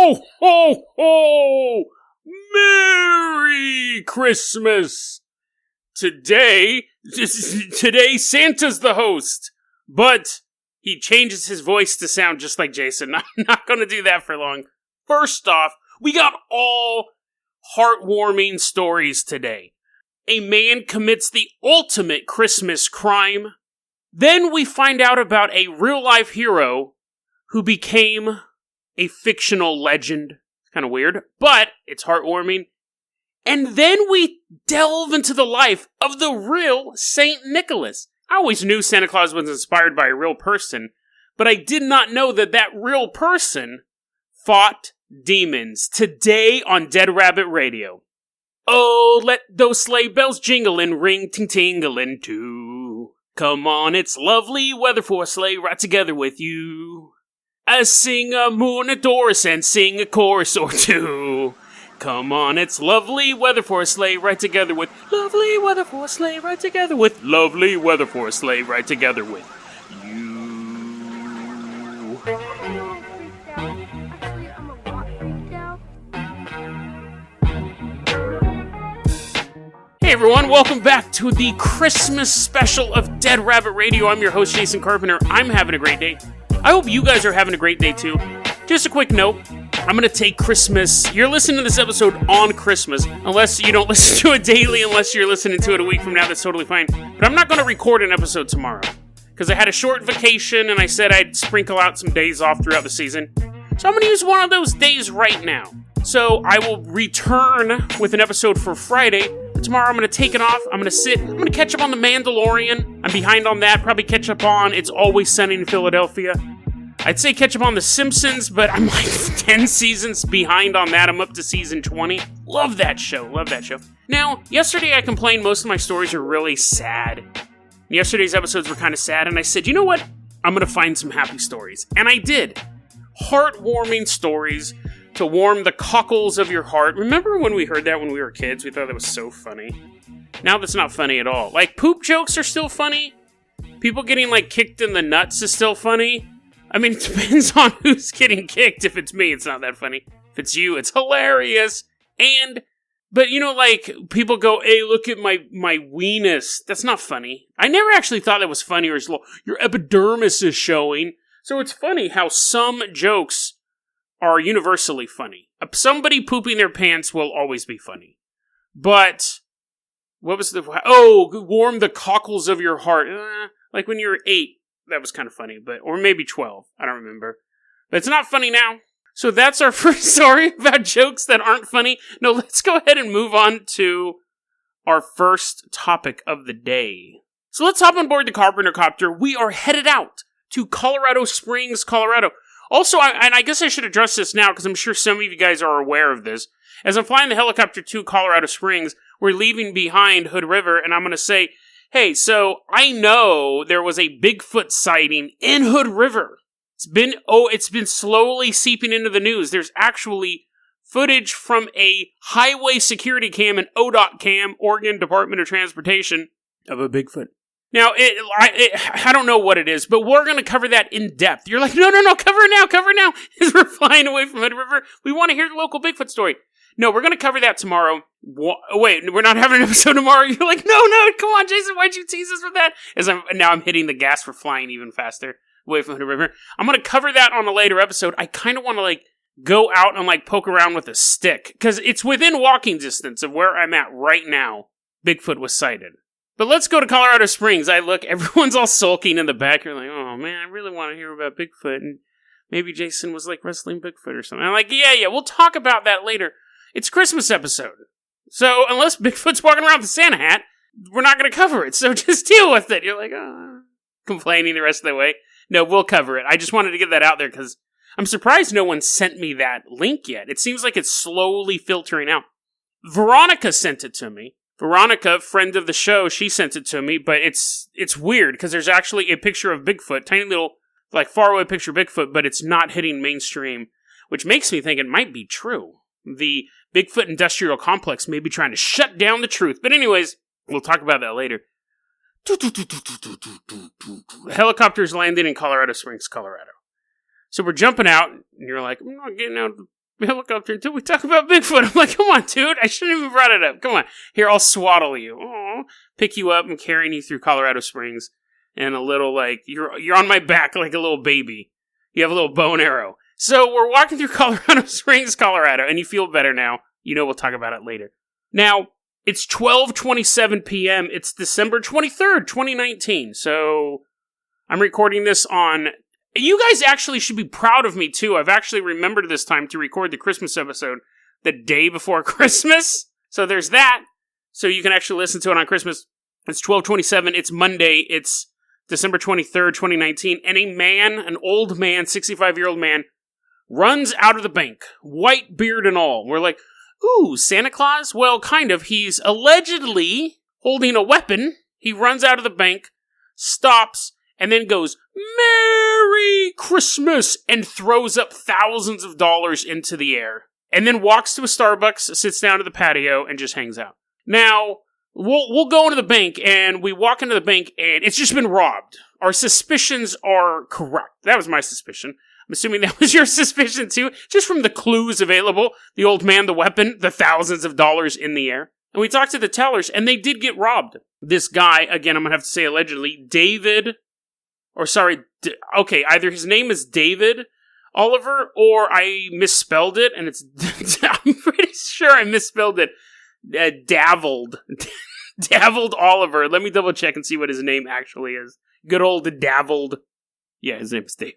Ho, ho, ho! Merry Christmas! Today Santa's the host, but he changes his voice to sound just like Jason. I'm not going to do that for long. First off, we got all heartwarming stories today. A man commits the ultimate Christmas crime. Then we find out about a real-life hero who became a fictional legend. Kind of weird, but it's heartwarming. And then we delve into the life of the real Saint Nicholas. I always knew Santa Claus was inspired by a real person, but I did not know that that real person fought demons. Today on Dead Rabbit Radio. Oh, let those sleigh bells jingle and ring ting-tingling too. Come on, it's lovely weather for a sleigh ride together with you. I sing a moon a Doris and sing a chorus or two. Come on, it's lovely weather for a sleigh ride together with. Lovely weather for a sleigh ride together with. Lovely weather for a sleigh ride together with you. Hey everyone, welcome back to the Christmas special of Dead Rabbit Radio. I'm your host, Jason Carpenter. I'm having a great day. I hope you guys are having a great day too. Just a quick note, I'm going to take Christmas. You're listening to this episode on Christmas, unless you don't listen to it daily, unless you're listening to it a week from now, that's totally fine. But I'm not going to record an episode tomorrow, because I had a short vacation and I said I'd sprinkle out some days off throughout the season. So I'm going to use one of those days right now. So I will return with an episode for Friday. Tomorrow I'm going to take it off. I'm going to catch up on The Mandalorian. I'm behind on that. Probably catch up on It's Always Sunny in Philadelphia. I'd say catch up on The Simpsons, but I'm like 10 seasons behind on that. I'm up to season 20. Love that show. Now, yesterday I complained most of my stories are really sad. Yesterday's episodes were kind of sad, and I said, you know what? I'm going to find some happy stories. And I did. Heartwarming stories to warm the cockles of your heart. Remember when we heard that when we were kids? We thought that was so funny. Now that's not funny at all. Like, poop jokes are still funny. People getting, like, kicked in the nuts is still funny. I mean, it depends on who's getting kicked. If it's me, it's not that funny. If it's you, it's hilarious. But you know, like, people go, hey, look at my weenus. That's not funny. I never actually thought that was funny, or your epidermis is showing. So it's funny how some jokes are universally funny. Somebody pooping their pants will always be funny. But, what was warm the cockles of your heart. Like when you were 8. That was kind of funny, or maybe 12. I don't remember. But it's not funny now. So that's our first story about jokes that aren't funny. No, let's go ahead and move on to our first topic of the day. So let's hop on board the Carpenter Copter. We are headed out to Colorado Springs, Colorado. Also, and I guess I should address this now, because I'm sure some of you guys are aware of this. As I'm flying the helicopter to Colorado Springs, we're leaving behind Hood River, and I'm going to say, hey, so I know there was a Bigfoot sighting in Hood River. It's been slowly seeping into the news. There's actually footage from a highway security cam, an ODOT cam, Oregon Department of Transportation, of a Bigfoot. Now, I don't know what it is, but we're going to cover that in depth. You're like, no, cover it now. As we're flying away from Hood River, we want to hear the local Bigfoot story. No, we're going to cover that tomorrow. Wait, we're not having an episode tomorrow? You're like, no, come on, Jason, why'd you tease us with that? Now I'm hitting the gas for flying even faster away from the river. I'm going to cover that on a later episode. I kind of want to, go out and, poke around with a stick, because it's within walking distance of where I'm at right now. Bigfoot was sighted. But let's go to Colorado Springs. Everyone's all sulking in the back. You're like, oh, man, I really want to hear about Bigfoot, and maybe Jason was, wrestling Bigfoot or something. I'm like, yeah, we'll talk about that later. It's Christmas episode. So, unless Bigfoot's walking around with a Santa hat, we're not going to cover it. So, just deal with it. You're like, complaining the rest of the way. No, we'll cover it. I just wanted to get that out there because I'm surprised no one sent me that link yet. It seems like it's slowly filtering out. Veronica sent it to me. Veronica, friend of the show, she sent it to me, but it's weird because there's actually a picture of Bigfoot, tiny little, faraway picture of Bigfoot, but it's not hitting mainstream, which makes me think it might be true. The Bigfoot industrial complex may be trying to shut down the truth. But anyways, we'll talk about that later. Helicopters landed in Colorado Springs, Colorado. So we're jumping out, and you're like, I'm not getting out of the helicopter until we talk about Bigfoot. I'm like, come on, dude. I shouldn't even brought it up. Come on. Here, I'll swaddle you. Aww. Pick you up and carrying you through Colorado Springs. And a little, like, you're on my back like a little baby. You have a little bow and arrow. So we're walking through Colorado Springs, Colorado, and you feel better now. You know we'll talk about it later. Now, it's 12:27 p.m. It's December 23rd, 2019. So I'm recording this on... You guys actually should be proud of me, too. I've actually remembered this time to record the Christmas episode the day before Christmas. So there's that. So you can actually listen to it on Christmas. It's 12:27. It's Monday. It's December 23rd, 2019. And a man, an old man, 65-year-old man, runs out of the bank. White beard and all. We're like, ooh, Santa Claus? Well, kind of. He's allegedly holding a weapon. He runs out of the bank, stops, and then goes, Merry Christmas, and throws up thousands of dollars into the air. And then walks to a Starbucks, sits down to the patio, and just hangs out. Now, we'll go into the bank, and we walk into the bank, and it's just been robbed. Our suspicions are correct. That was my suspicion. I'm assuming that was your suspicion, too, just from the clues available. The old man, the weapon, the thousands of dollars in the air. And we talked to the tellers, and they did get robbed. This guy, again, I'm going to have to say allegedly, either his name is David Oliver, or I misspelled it, and it's, I'm pretty sure I misspelled it, Davelled Oliver. Let me double check and see what his name actually is. Good old Davelled. Yeah, his name's David.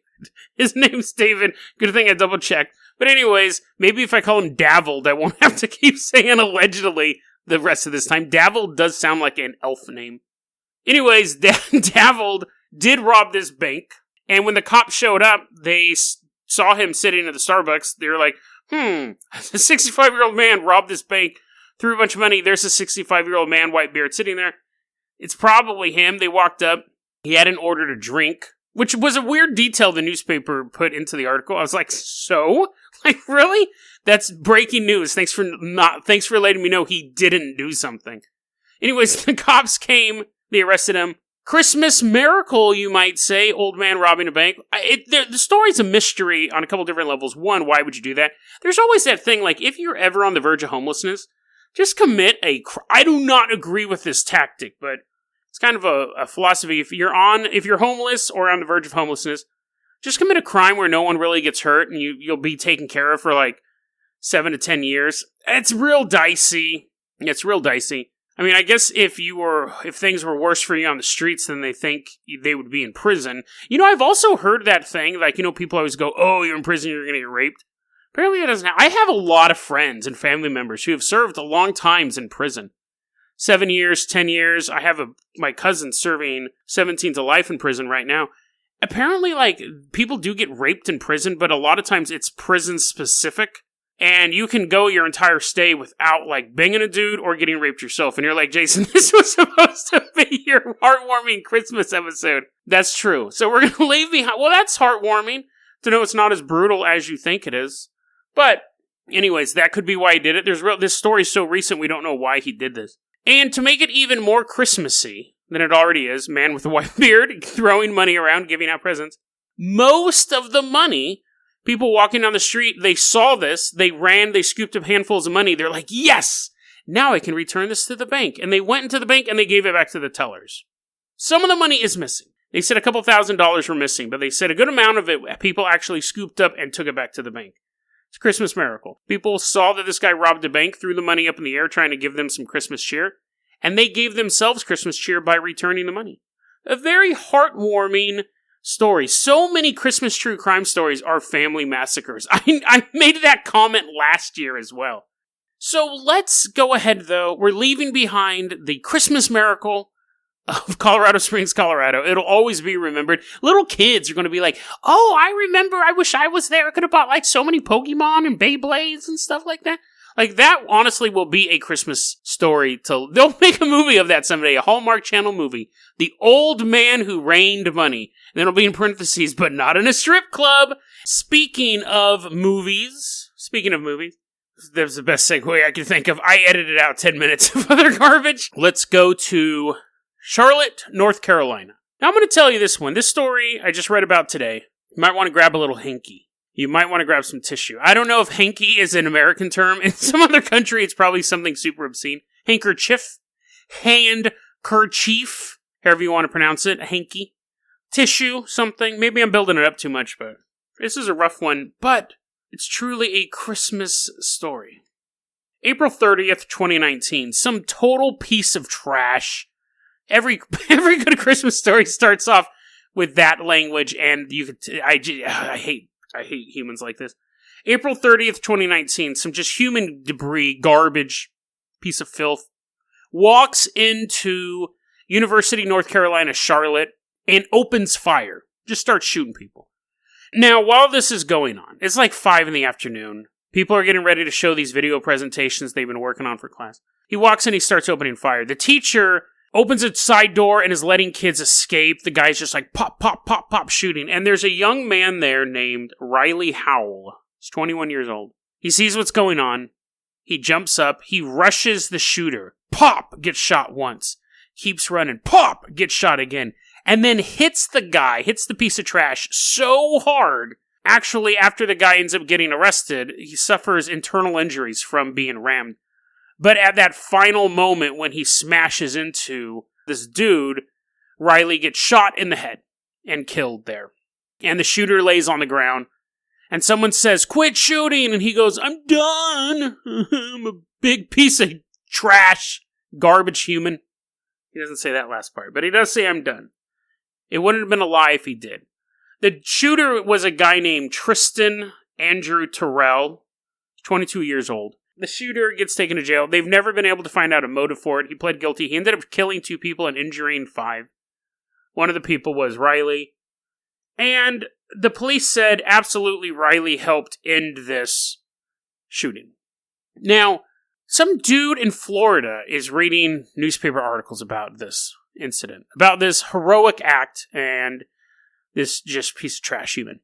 His name's David. Good thing I double checked. But anyways, maybe if I call him Davelled, I won't have to keep saying allegedly the rest of this time. Davelled does sound like an elf name. Anyways, Davelled did rob this bank, and when the cops showed up, they saw him sitting at the Starbucks. They were like, a 65-year-old man robbed this bank, threw a bunch of money. There's a 65-year-old man, white beard, sitting there. It's probably him. They walked up. He hadn't ordered a drink, which was a weird detail the newspaper put into the article. I was like, so? Like, really? That's breaking news. Thanks for letting me know he didn't do something. Anyways, the cops came. They arrested him. Christmas miracle, you might say. Old man robbing a bank. The story's a mystery on a couple different levels. One, why would you do that? There's always that thing, like, if you're ever on the verge of homelessness, just commit I do not agree with this tactic, but it's kind of a philosophy. If you're homeless or on the verge of homelessness, just commit a crime where no one really gets hurt and you'll be taken care of for like 7 to 10 years. It's real dicey. I mean, I guess if things were worse for you on the streets, then they think they would be in prison. You know, I've also heard that thing, like, you know, people always go, oh, you're in prison, you're going to get raped. Apparently it doesn't happen. I have a lot of friends and family members who have served long times in prison. 7 years, 10 years. I have my cousin serving 17 to life in prison right now. Apparently, like, people do get raped in prison, but a lot of times it's prison specific. And you can go your entire stay without, like, banging a dude or getting raped yourself. And you're like, Jason, this was supposed to be your heartwarming Christmas episode. That's true. So we're going to leave behind... Well, that's heartwarming to know it's not as brutal as you think it is. But, anyways, that could be why he did it. This story's so recent, we don't know why he did this. And to make it even more Christmassy than it already is, man with a white beard, throwing money around, giving out presents. Most of the money... People walking down the street, they saw this, they ran, they scooped up handfuls of money, they're like, yes! Now I can return this to the bank. And they went into the bank and they gave it back to the tellers. Some of the money is missing. They said a couple $1,000s were missing, but they said a good amount of it people actually scooped up and took it back to the bank. It's a Christmas miracle. People saw that this guy robbed a bank, threw the money up in the air trying to give them some Christmas cheer, and they gave themselves Christmas cheer by returning the money. A very heartwarming story. So many Christmas true crime stories are family massacres. I made that comment last year as well. So let's go ahead, though. We're leaving behind the Christmas miracle of Colorado Springs, Colorado. It'll always be remembered. Little kids are going to be like, oh, I remember. I wish I was there. I could have bought like so many Pokemon and Beyblades and stuff like that. Like, that honestly will be a Christmas story. They'll make a movie of that someday, a Hallmark Channel movie. The Old Man Who Rained Money. And then it'll be in parentheses, but not in a strip club. Speaking of movies, that was the best segue I could think of. I edited out 10 minutes of other garbage. Let's go to Charlotte, North Carolina. Now, I'm going to tell you this one. This story I just read about today. You might want to grab a little hinky. You might want to grab some tissue. I don't know if hanky is an American term. In some other country, it's probably something super obscene. Handkerchief. Handkerchief. However you want to pronounce it. Hanky. Tissue, something. Maybe I'm building it up too much, but this is a rough one. But it's truly a Christmas story. April 30th, 2019. Some total piece of trash. Every good Christmas story starts off with that language, and you could. I hate humans like this. April 30th, 2019. Some just human debris, garbage, piece of filth, walks into University, North Carolina, Charlotte, and opens fire. Just starts shooting people. Now, while this is going on, it's like 5 in the afternoon. People are getting ready to show these video presentations they've been working on for class. He walks in, he starts opening fire. The teacher opens a side door and is letting kids escape. The guy's just like pop, pop, pop, pop, shooting. And there's a young man there named Riley Howell. He's 21 years old. He sees what's going on. He jumps up. He rushes the shooter. Pop! Gets shot once. Keeps running. Pop! Gets shot again. And then hits the piece of trash so hard. Actually, after the guy ends up getting arrested, he suffers internal injuries from being rammed. But at that final moment when he smashes into this dude, Riley gets shot in the head and killed there. And the shooter lays on the ground. And someone says, "Quit shooting!" And he goes, "I'm done. I'm a big piece of trash, garbage human." He doesn't say that last part, but he does say, "I'm done." It wouldn't have been a lie if he did. The shooter was a guy named Tristan Andrew Terrell, 22 years old. The shooter gets taken to jail. They've never been able to find out a motive for it. He pled guilty. He ended up killing 2 people and injuring 5. One of the people was Riley. And the police said absolutely Riley helped end this shooting. Now, some dude in Florida is reading newspaper articles about this incident, about this heroic act and this just piece of trash human.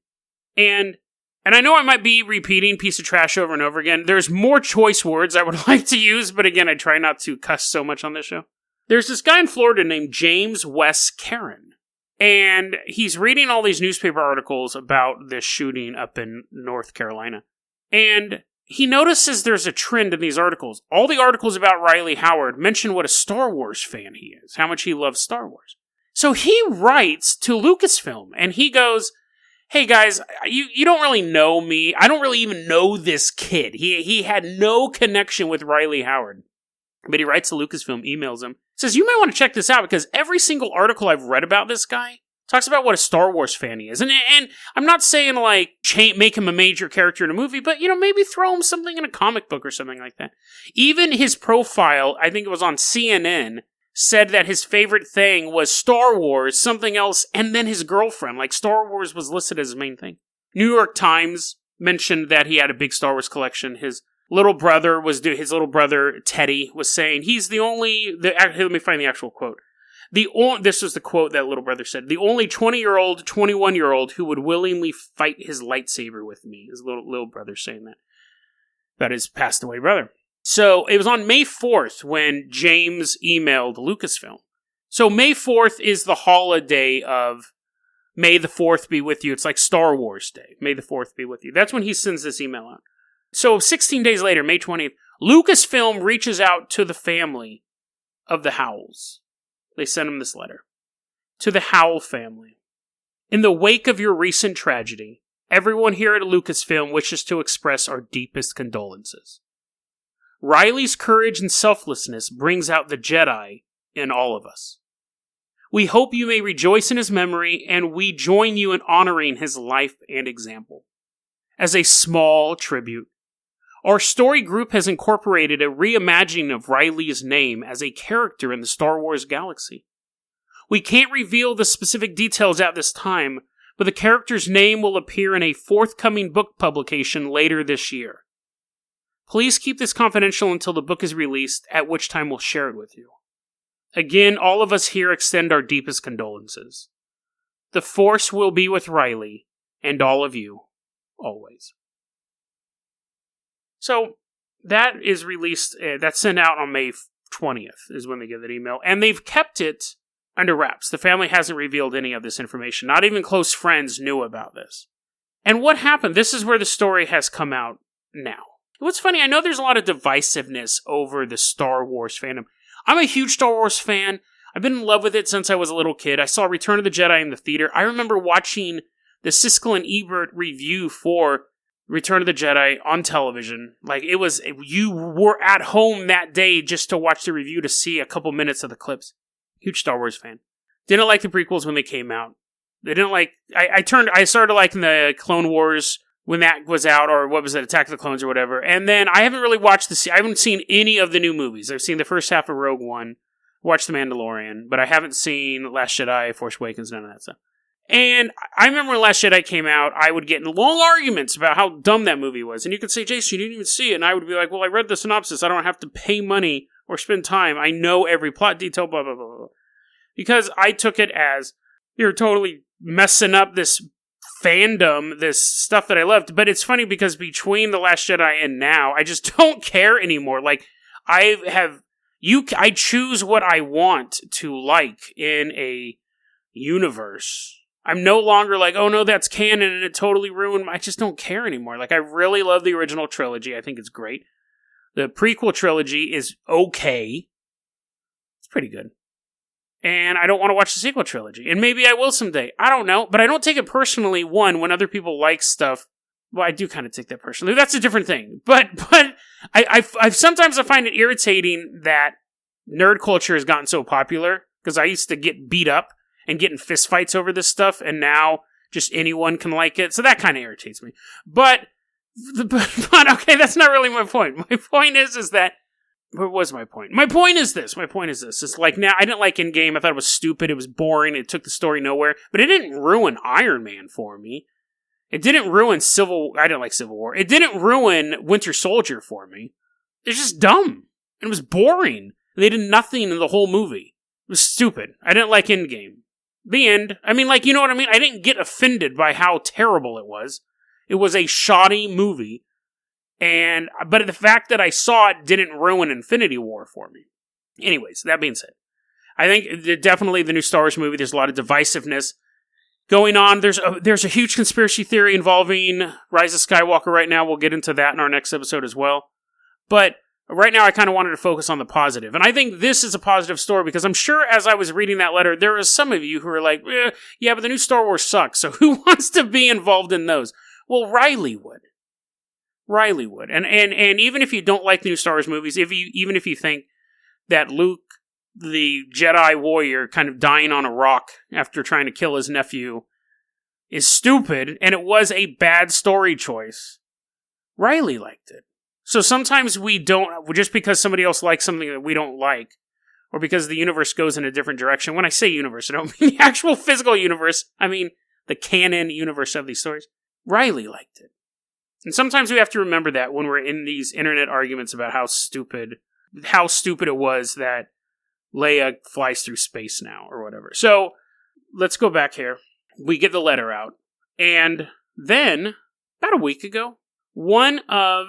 And I know I might be repeating piece of trash over and over again. There's more choice words I would like to use, but again, I try not to cuss so much on this show. There's this guy in Florida named James Wes Karen, and he's reading all these newspaper articles about this shooting up in North Carolina. And he notices there's a trend in these articles. All the articles about Riley Howell mention what a Star Wars fan he is, how much he loves Star Wars. So he writes to Lucasfilm, and he goes, "Hey guys, you don't really know me. I don't really even know this kid. He had no connection with Riley Howell." But he writes to Lucasfilm, emails him, says, "You might want to check this out because every single article I've read about this guy talks about what a Star Wars fan he is." And I'm not saying like make him a major character in a movie, but maybe throw him something in a comic book or something like that. Even his profile, I think it was on CNN, said that his favorite thing was Star Wars, something else, and then his girlfriend. Like, Star Wars was listed as his main thing. New York Times mentioned that he had a big Star Wars collection. His little brother, Teddy, was saying he's the only... let me find the actual quote. This was the quote that little brother said. "The only 20-year-old, 21-year-old who would willingly fight his lightsaber with me." His little brother saying that about his passed away brother. So it was on May 4th when James emailed Lucasfilm. So May 4th is the holiday of May the 4th be with you. It's like Star Wars Day. May the 4th be with you. That's when he sends this email out. So 16 days later, May 20th, Lucasfilm reaches out to the family of the Howells. They send him this letter. "To the Howell family. In the wake of your recent tragedy, everyone here at Lucasfilm wishes to express our deepest condolences. Riley's courage and selflessness brings out the Jedi in all of us. We hope you may rejoice in his memory, and we join you in honoring his life and example. As a small tribute, our story group has incorporated a reimagining of Riley's name as a character in the Star Wars galaxy. We can't reveal the specific details at this time, but the character's name will appear in a forthcoming book publication later this year. Please keep this confidential until the book is released, at which time we'll share it with you. Again, all of us here extend our deepest condolences. The Force will be with Riley, and all of you, always." So, that is released, that's sent out on May 20th, is when they get that email. And they've kept it under wraps. The family hasn't revealed any of this information. Not even close friends knew about this. And what happened? This is where the story has come out now. What's funny, I know there's a lot of divisiveness over the Star Wars fandom. I'm a huge Star Wars fan. I've been in love with it since I was a little kid. I saw Return of the Jedi in the theater. I remember watching the Siskel and Ebert review for Return of the Jedi on television. Like, it was, you were at home that day just to watch the review to see a couple minutes of the clips. Huge Star Wars fan. Didn't like the prequels when they came out. They didn't like, I started liking the Clone Wars when that was out, or what was it, Attack of the Clones or whatever. And then I haven't really watched I haven't seen any of the new movies. I've seen the first half of Rogue One, watched The Mandalorian, but I haven't seen Last Jedi, Force Awakens, none of that stuff. And I remember when Last Jedi came out, I would get in long arguments about how dumb that movie was. And you could say, Jason, you didn't even see it. And I would be like, well, I read the synopsis. I don't have to pay money or spend time. I know every plot detail, blah, blah, blah, blah. Because I took it as, you're totally messing up this fandom, this stuff that I loved. But it's funny because between The Last Jedi and now, I just don't care anymore. Like, I choose what I want to like in a universe. I'm no longer like, oh no, that's canon and it totally ruined I just don't care anymore. Like, I really love the original trilogy. I think it's great. The prequel trilogy is okay. It's pretty good. And I don't want to watch the sequel trilogy. And maybe I will someday. I don't know. But I don't take it personally, when other people like stuff. Well, I do kind of take that personally. That's a different thing. But I've sometimes I find it irritating that nerd culture has gotten so popular. Because I used to get beat up and get in fistfights over this stuff. And now just anyone can like it. So that kind of irritates me. But okay, that's not really my point. My point is that, what was my point? My point is this. It's like, now, I didn't like Endgame. I thought it was stupid. It was boring. It took the story nowhere. But it didn't ruin Iron Man for me. It didn't ruin I didn't like Civil War. It didn't ruin Winter Soldier for me. It's just dumb. And it was boring. They did nothing in the whole movie. It was stupid. I didn't like Endgame. The end. I mean, like, you know what I mean? I didn't get offended by how terrible it was. It was a shoddy movie. But the fact that I saw it didn't ruin Infinity War for me. Anyways, that being said, I think definitely the new Star Wars movie, there's a lot of divisiveness going on. There's a huge conspiracy theory involving Rise of Skywalker right now. We'll get into that in our next episode as well. But right now, I kind of wanted to focus on the positive. And I think this is a positive story because I'm sure as I was reading that letter, there was some of you who were like, yeah, but the new Star Wars sucks. So who wants to be involved in those? Well, Riley would. And even if you don't like the new Star Wars movies, even if you think that Luke, the Jedi warrior, kind of dying on a rock after trying to kill his nephew is stupid, and it was a bad story choice, Riley liked it. So sometimes we don't, just because somebody else likes something that we don't like, or because the universe goes in a different direction. When I say universe, I don't mean the actual physical universe. I mean the canon universe of these stories. Riley liked it. And sometimes we have to remember that when we're in these internet arguments about how stupid it was that Leia flies through space now, or whatever. So, let's go back here. We get the letter out. And then, about a week ago, one of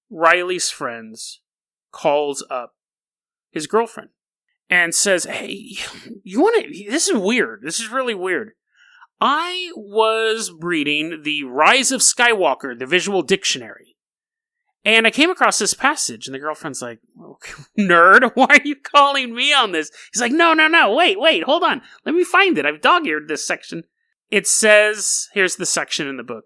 Riley's friends calls up his girlfriend and says, hey, this is weird. This is really weird. I was reading the Rise of Skywalker, the visual dictionary, and I came across this passage, and the girlfriend's like, oh, nerd, why are you calling me on this? He's like, no, wait, hold on. Let me find it. I've dog-eared this section. It says, here's the section in the book,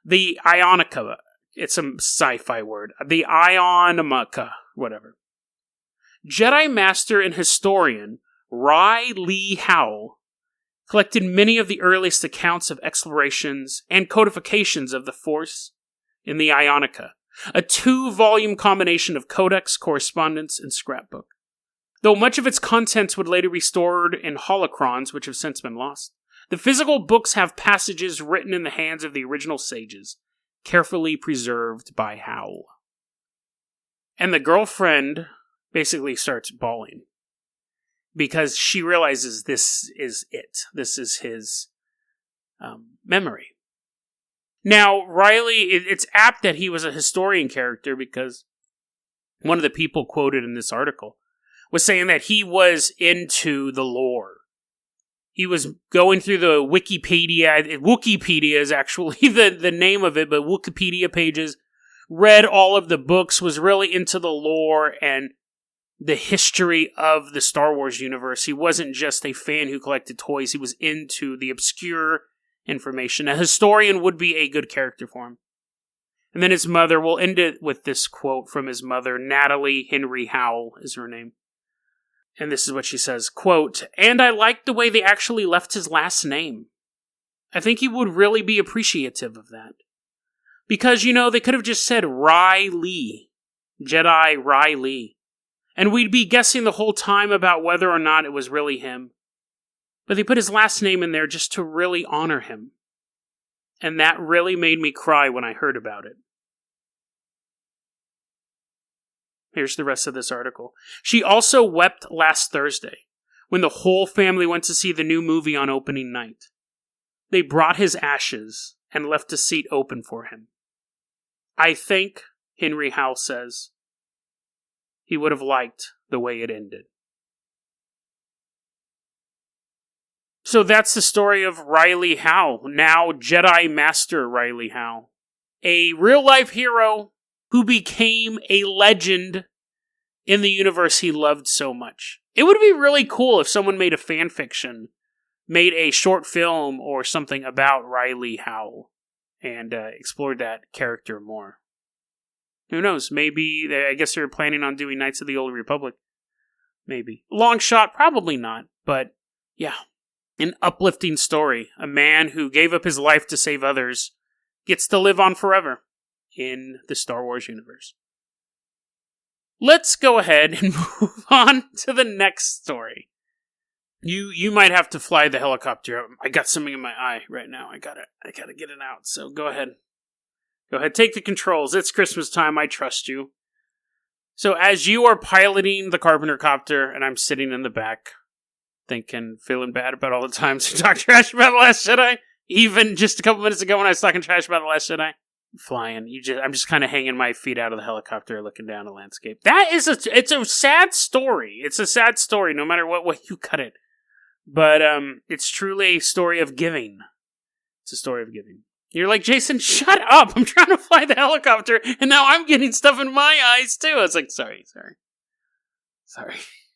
the Ionica, it's a sci-fi word, the Ionica, whatever. Jedi Master and historian Riley Howell collected many of the earliest accounts of explorations and codifications of the Force in the Ionica, a 2-volume combination of codex, correspondence, and scrapbook. Though much of its contents would later be stored in holocrons, which have since been lost, the physical books have passages written in the hands of the original sages, carefully preserved by Howell. And the girlfriend basically starts bawling. Because she realizes this is it. This is his memory. Now, Riley, it's apt that he was a historian character because one of the people quoted in this article was saying that he was into the lore. He was going through the Wikipedia. Wikipedia is actually the name of it, but Wikipedia pages. Read all of the books, was really into the lore and the history of the Star Wars universe. He wasn't just a fan who collected toys. He was into the obscure information. A historian would be a good character for him. And then his mother, we'll end it with this quote from his mother. Natalie Henry Howell is her name. And this is what she says, quote, "And I liked the way they actually left his last name. I think he would really be appreciative of that. Because, they could have just said Riley. Jedi Riley. And we'd be guessing the whole time about whether or not it was really him. But they put his last name in there just to really honor him. And that really made me cry when I heard about it." Here's the rest of this article. She also wept last Thursday when the whole family went to see the new movie on opening night. They brought his ashes and left a seat open for him. I think, Henry Howell says, he would have liked the way it ended. So that's the story of Riley Howell, now Jedi Master Riley Howell. A real-life hero who became a legend in the universe he loved so much. It would be really cool if someone made a fan fiction, made a short film or something about Riley Howell, and explored that character more. Who knows? Maybe, I guess they're planning on doing Knights of the Old Republic. Maybe. Long shot, probably not. But, yeah. An uplifting story. A man who gave up his life to save others gets to live on forever in the Star Wars universe. Let's go ahead and move on to the next story. You might have to fly the helicopter. I got something in my eye right now. I gotta get it out. So go ahead. Go ahead, take the controls. It's Christmas time. I trust you. So as you are piloting the Carpenter copter, and I'm sitting in the back, feeling bad about all the times we talked trash about The Last Jedi, even just a couple minutes ago when I was talking trash about The Last Jedi, flying. I'm just kind of hanging my feet out of the helicopter, looking down the landscape. It's a sad story. It's a sad story, no matter what way you cut it. But it's truly a story of giving. It's a story of giving. You're like, Jason, shut up! I'm trying to fly the helicopter, and now I'm getting stuff in my eyes, too. I was like, sorry.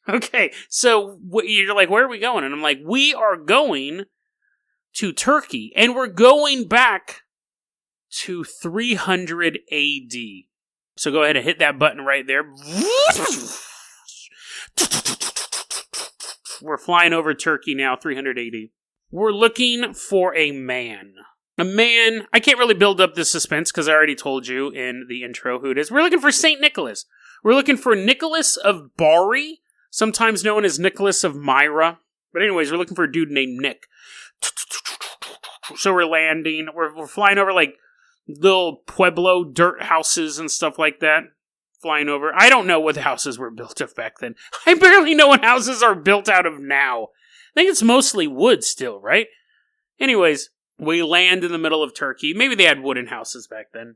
Okay, so you're like, where are we going? And I'm like, we are going to Turkey, and we're going back to 300 AD. So go ahead and hit that button right there. We're flying over Turkey now, 300 AD. We're looking for a man. A man, I can't really build up this suspense because I already told you in the intro who it is. We're looking for St. Nicholas. We're looking for Nicholas of Bari, sometimes known as Nicholas of Myra. But anyways, we're looking for a dude named Nick. So we're landing. We're flying over like little Pueblo dirt houses and stuff like that. Flying over. I don't know what the houses were built of back then. I barely know what houses are built out of now. I think it's mostly wood still, right? Anyways, we land in the middle of Turkey. Maybe they had wooden houses back then.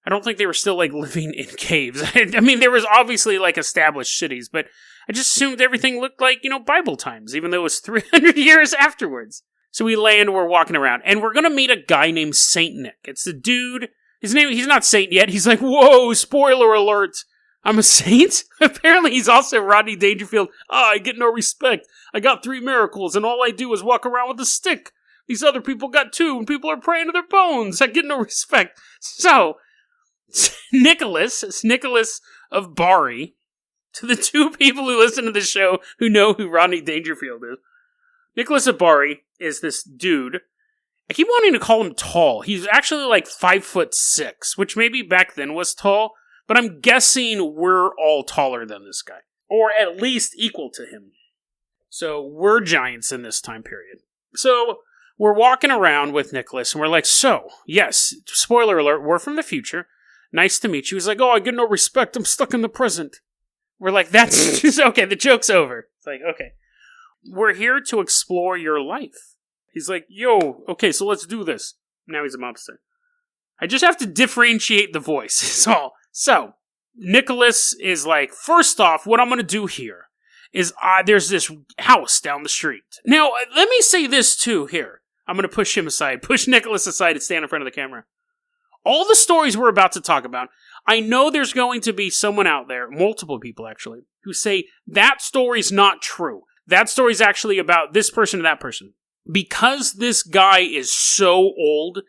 I don't think they were still, like, living in caves. I mean, there was obviously, like, established cities, but I just assumed everything looked like, Bible times, even though it was 300 years afterwards. So we land, we're walking around, and we're gonna meet a guy named Saint Nick. It's the dude, he's not Saint yet. He's like, whoa, spoiler alert. I'm a saint? Apparently he's also Rodney Dangerfield. I get no respect. I got 3 miracles, and all I do is walk around with a stick. These other people got 2, and people are praying to their bones. I get no respect. So, Nicholas of Bari, to the 2 people who listen to the show who know who Rodney Dangerfield is. Nicholas of Bari is this dude. I keep wanting to call him tall. He's actually like 5'6", which maybe back then was tall, but I'm guessing we're all taller than this guy. Or at least equal to him. So we're giants in this time period. So we're walking around with Nicholas, and we're like, so, yes, spoiler alert, we're from the future. Nice to meet you. He's like, I get no respect. I'm stuck in the present. We're like, that's just, okay, the joke's over. It's like, okay. We're here to explore your life. He's like, yo, okay, so let's do this. Now he's a mobster. I just have to differentiate the voice, is all. So, Nicholas is like, first off, what I'm going to do here is there's this house down the street. Now, let me say this too here. I'm going to push him aside, push Nicholas aside and stand in front of the camera. All the stories we're about to talk about, I know there's going to be someone out there, multiple people actually, who say that story's not true. That story's actually about this person and that person. Because this guy is so old,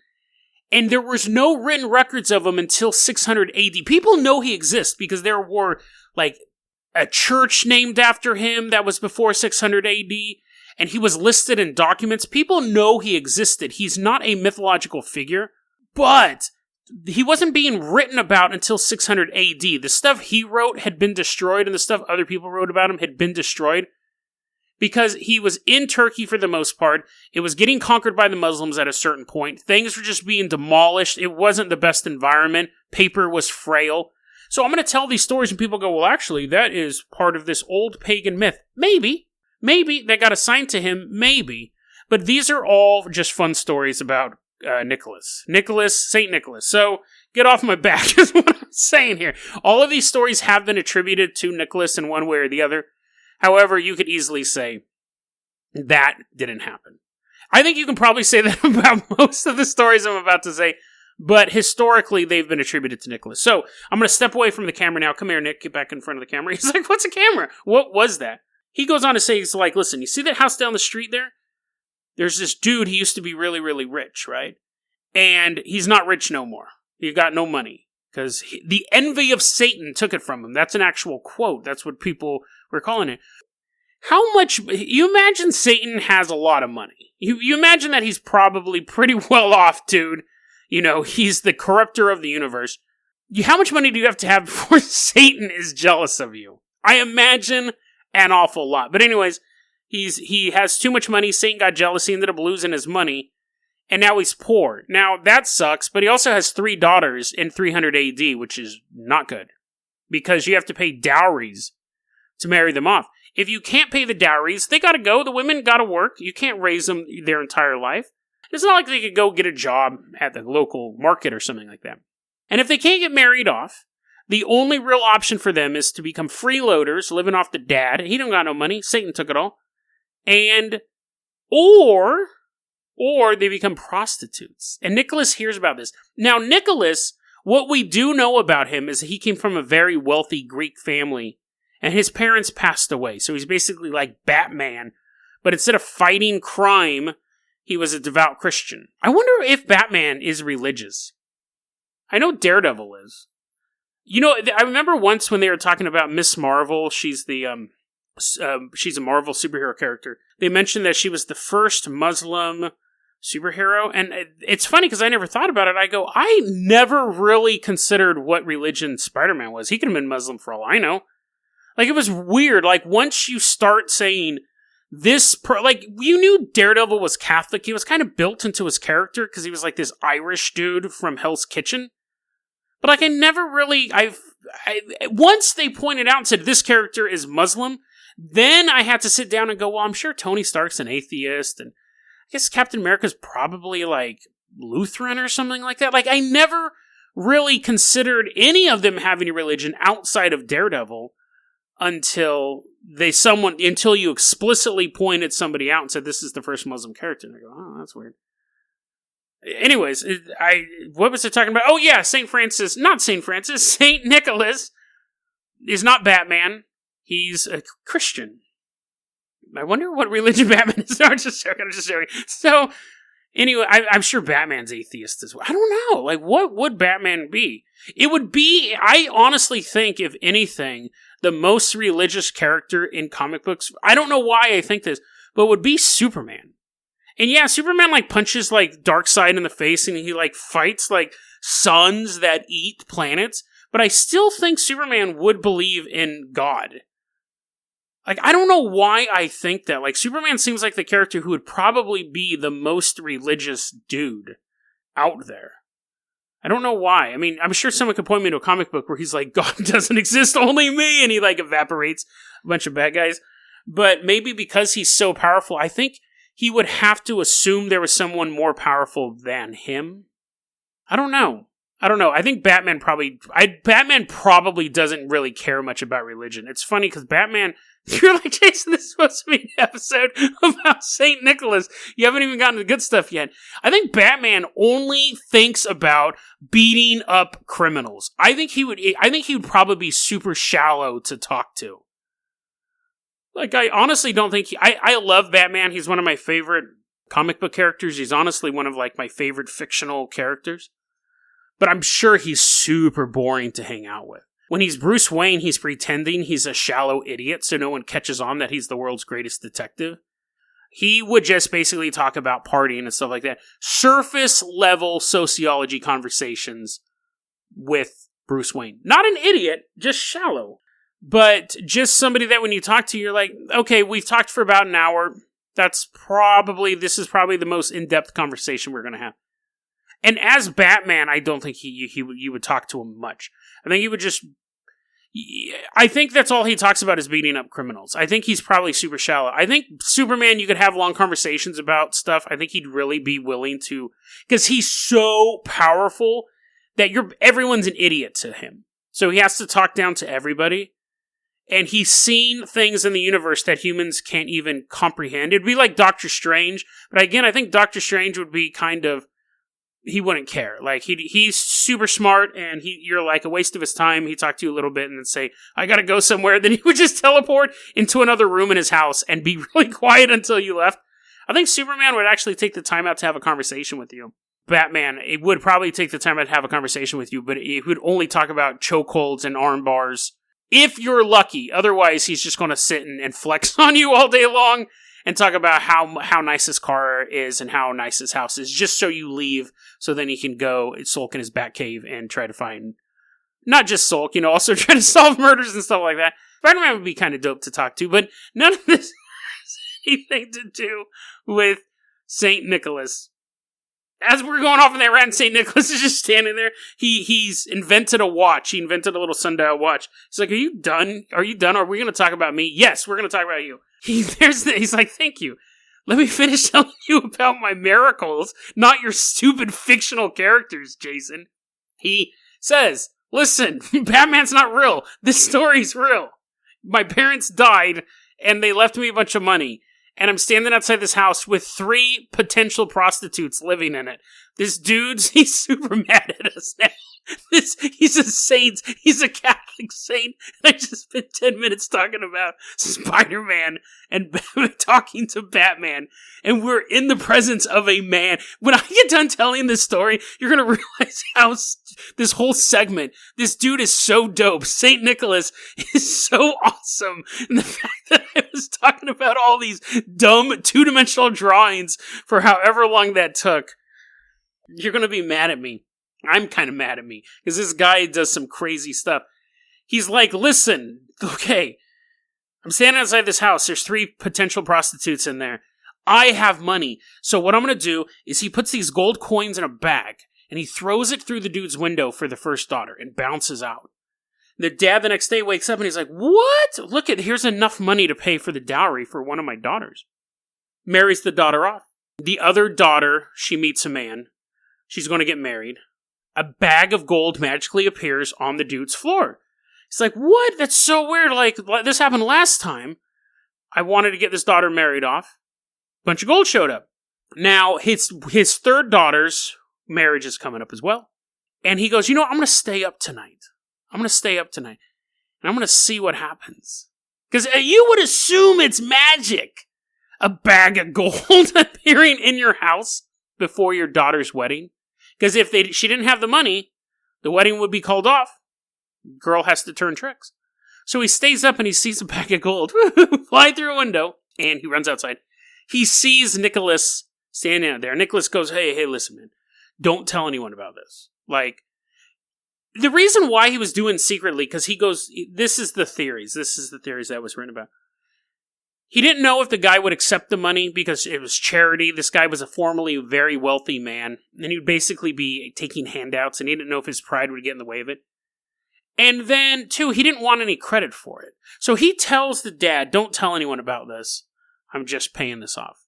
and there was no written records of him until 600 AD. People know he exists because there were, like, a church named after him that was before 600 AD, and he was listed in documents. People know he existed. He's not a mythological figure, but he wasn't being written about until 600 AD. The stuff he wrote had been destroyed, and the stuff other people wrote about him had been destroyed. Because he was in Turkey for the most part. It was getting conquered by the Muslims at a certain point. Things were just being demolished. It wasn't the best environment. Paper was frail. So I'm going to tell these stories and people go, well, actually, that is part of this old pagan myth. Maybe. Maybe that got assigned to him. Maybe. But these are all just fun stories about Nicholas. St. Nicholas. So get off my back is what I'm saying here. All of these stories have been attributed to Nicholas in one way or the other. However, you could easily say that didn't happen. I think you can probably say that about most of the stories I'm about to say, but historically, they've been attributed to Nicholas. So, I'm going to step away from the camera now. Come here, Nick. Get back in front of the camera. He's like, what's a camera? What was that? He goes on to say, he's like, listen, you see that house down the street there? There's this dude, he used to be really, really rich, right? And he's not rich no more. He got no money. Because the envy of Satan took it from him. That's an actual quote. That's what people were calling it. How much... You imagine Satan has a lot of money. You imagine that he's probably pretty well off, dude. You know, he's the corrupter of the universe. How much money do you have to have before Satan is jealous of you? I imagine an awful lot. But anyways, he has too much money. Satan got jealous. He ended up losing his money. And now he's poor. Now, that sucks, but he also has 3 daughters in 300 AD, which is not good. Because you have to pay dowries to marry them off. If you can't pay the dowries, they gotta go. The women gotta work. You can't raise them their entire life. It's not like they could go get a job at the local market or something like that. And if they can't get married off, the only real option for them is to become freeloaders, living off the dad. He don't got no money. Satan took it all. Or they become prostitutes. And Nicholas hears about this. Now, Nicholas, what we do know about him is that he came from a very wealthy Greek family, and his parents passed away. So he's basically like Batman, but instead of fighting crime, he was a devout Christian. I wonder if Batman is religious. I know Daredevil is. You know, I remember once when they were talking about Miss Marvel, she's a Marvel superhero character. They mentioned that she was the first Muslim superhero, and it's funny because I never thought about it. I go, I never really considered what religion Spider-Man was. He could have been Muslim for all I know. Like, it was weird. Like, once you start saying this, you knew Daredevil was Catholic. He was kind of built into his character because he was like this Irish dude from Hell's Kitchen. But like, I never really, once they pointed out and said this character is Muslim, then I had to sit down and go, well, I'm sure Tony Stark's an atheist, and I guess Captain America's probably like Lutheran or something like that. Like, I never really considered any of them having a religion outside of Daredevil until you explicitly pointed somebody out and said this is the first Muslim character. And I go, oh, that's weird. Anyways, what was I talking about? Oh yeah, St. Nicholas is not Batman. He's a Christian. I wonder what religion Batman is. No, I'm just joking. So, anyway, I'm sure Batman's atheist as well. I don't know. Like, what would Batman be? It would be, I honestly think, if anything, the most religious character in comic books. I don't know why I think this, but would be Superman. And yeah, Superman, like, punches, like, Darkseid in the face, and he, like, fights, like, suns that eat planets. But I still think Superman would believe in God. Like, I don't know why I think that. Like, Superman seems like the character who would probably be the most religious dude out there. I don't know why. I mean, I'm sure someone could point me to a comic book where he's like, God doesn't exist, only me, and he, like, evaporates a bunch of bad guys. But maybe because he's so powerful, I think he would have to assume there was someone more powerful than him. I don't know. I don't know. I think Batman probably doesn't really care much about religion. It's funny because Batman, you're like, Jason, this is supposed to be an episode about St. Nicholas. You haven't even gotten to the good stuff yet. I think Batman only thinks about beating up criminals. I think he would probably be super shallow to talk to. Like, I honestly don't think I love Batman. He's one of my favorite comic book characters. He's honestly one of, like, my favorite fictional characters. But I'm sure he's super boring to hang out with. When he's Bruce Wayne, he's pretending he's a shallow idiot so no one catches on that he's the world's greatest detective. He would just basically talk about partying and stuff like that. Surface level sociology conversations with Bruce Wayne. Not an idiot, just shallow. But just somebody that when you talk to, you're like, okay, we've talked for about an hour. This is probably the most in-depth conversation we're going to have. And as Batman, I don't think you would talk to him much. I think he would just... I think that's all he talks about is beating up criminals. I think he's probably super shallow. I think Superman, you could have long conversations about stuff. I think he'd really be willing to... Because he's so powerful that everyone's an idiot to him. So he has to talk down to everybody. And he's seen things in the universe that humans can't even comprehend. It'd be like Doctor Strange. But again, I think Doctor Strange would be kind of... He wouldn't care. Like, he's super smart, and you're like a waste of his time. He'd talk to you a little bit and then say, I gotta go somewhere. Then he would just teleport into another room in his house and be really quiet until you left. I think Superman would actually take the time out to have a conversation with you. Batman, it would probably take the time out to have a conversation with you, but it would only talk about chokeholds and arm bars. If you're lucky. Otherwise, he's just going to sit and flex on you all day long. And talk about how nice his car is and how nice his house is, just so you leave, so then he can go sulk in his Batcave and try to find, not just sulk, also try to solve murders and stuff like that. Spider-Man would be kind of dope to talk to, but none of this has anything to do with St. Nicholas. As we're going off in that rant, St. Nicholas is just standing there. He's invented a watch. He invented a little sundial watch. He's like, are you done? Are you done? Are we going to talk about me? Yes, we're going to talk about you. He's like, thank you. Let me finish telling you about my miracles, not your stupid fictional characters, Jason. He says, listen, Batman's not real. This story's real. My parents died, and they left me a bunch of money. And I'm standing outside this house with 3 potential prostitutes living in it. This dude's, he's super mad at us now. He's a saint. He's a Catholic saint. And I just spent 10 minutes talking about Spider-Man and talking to Batman. And we're in the presence of a man. When I get done telling this story, you're going to realize how this whole segment, this dude is so dope. St. Nicholas is so awesome. And the fact that I was talking about all these dumb 2-dimensional drawings for however long that took, you're going to be mad at me. I'm kind of mad at me, because this guy does some crazy stuff. He's like, listen, okay, I'm standing outside this house. There's 3 potential prostitutes in there. I have money. So what I'm going to do is he puts these gold coins in a bag, and he throws it through the dude's window for the first daughter, and bounces out. The dad the next day wakes up, and he's like, what? Look, here's enough money to pay for the dowry for one of my daughters. Marries the daughter off. The other daughter, she meets a man. She's going to get married. A bag of gold magically appears on the dude's floor. He's like, what? That's so weird. Like, this happened last time. I wanted to get this daughter married off. Bunch of gold showed up. Now, his third daughter's marriage is coming up as well. And he goes, I'm going to stay up tonight. And I'm going to see what happens. Because you would assume it's magic. A bag of gold appearing in your house before your daughter's wedding. Because if she didn't have the money, the wedding would be called off. Girl has to turn tricks. So he stays up and he sees a bag of gold fly through a window, and he runs outside. He sees Nicholas standing out there. Nicholas goes, hey, listen, man. Don't tell anyone about this. Like, the reason why he was doing secretly, because he goes, this is the theories that was written about. He didn't know if the guy would accept the money because it was charity. This guy was a formerly very wealthy man, and he would basically be taking handouts, and he didn't know if his pride would get in the way of it. And then, too, he didn't want any credit for it. So he tells the dad, don't tell anyone about this. I'm just paying this off.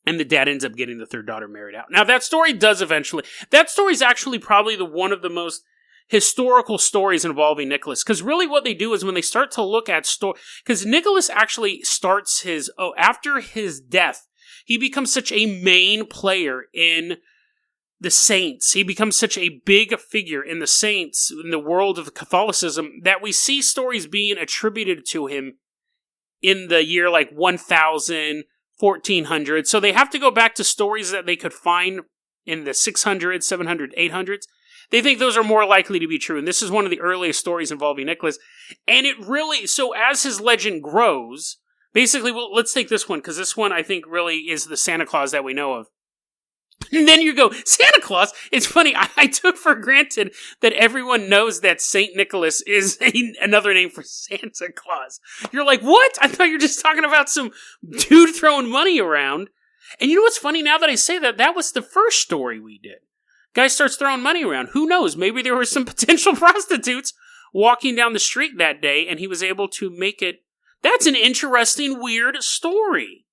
And the dad ends up getting the third daughter married out. Now, that story is actually probably one of the most historical stories involving Nicholas. Because really what they do is when they start to look at because Nicholas actually starts after his death, he becomes such a main player in the saints. He becomes such a big figure in the saints, in the world of Catholicism, that we see stories being attributed to him in the year like 1000, 1400. So they have to go back to stories that they could find in the 600s, 700s, 800s. They think those are more likely to be true. And this is one of the earliest stories involving Nicholas. And it really, so as his legend grows, basically, well, let's take this one, because this one I think really is the Santa Claus that we know of. And then you go, Santa Claus? It's funny, I took for granted that everyone knows that St. Nicholas is another name for Santa Claus. You're like, what? I thought you were just talking about some dude throwing money around. And you know what's funny, now that I say that, that was the first story we did. Guy starts throwing money around. Who knows? Maybe there were some potential prostitutes walking down the street that day, and he was able to make it. That's an interesting, weird story.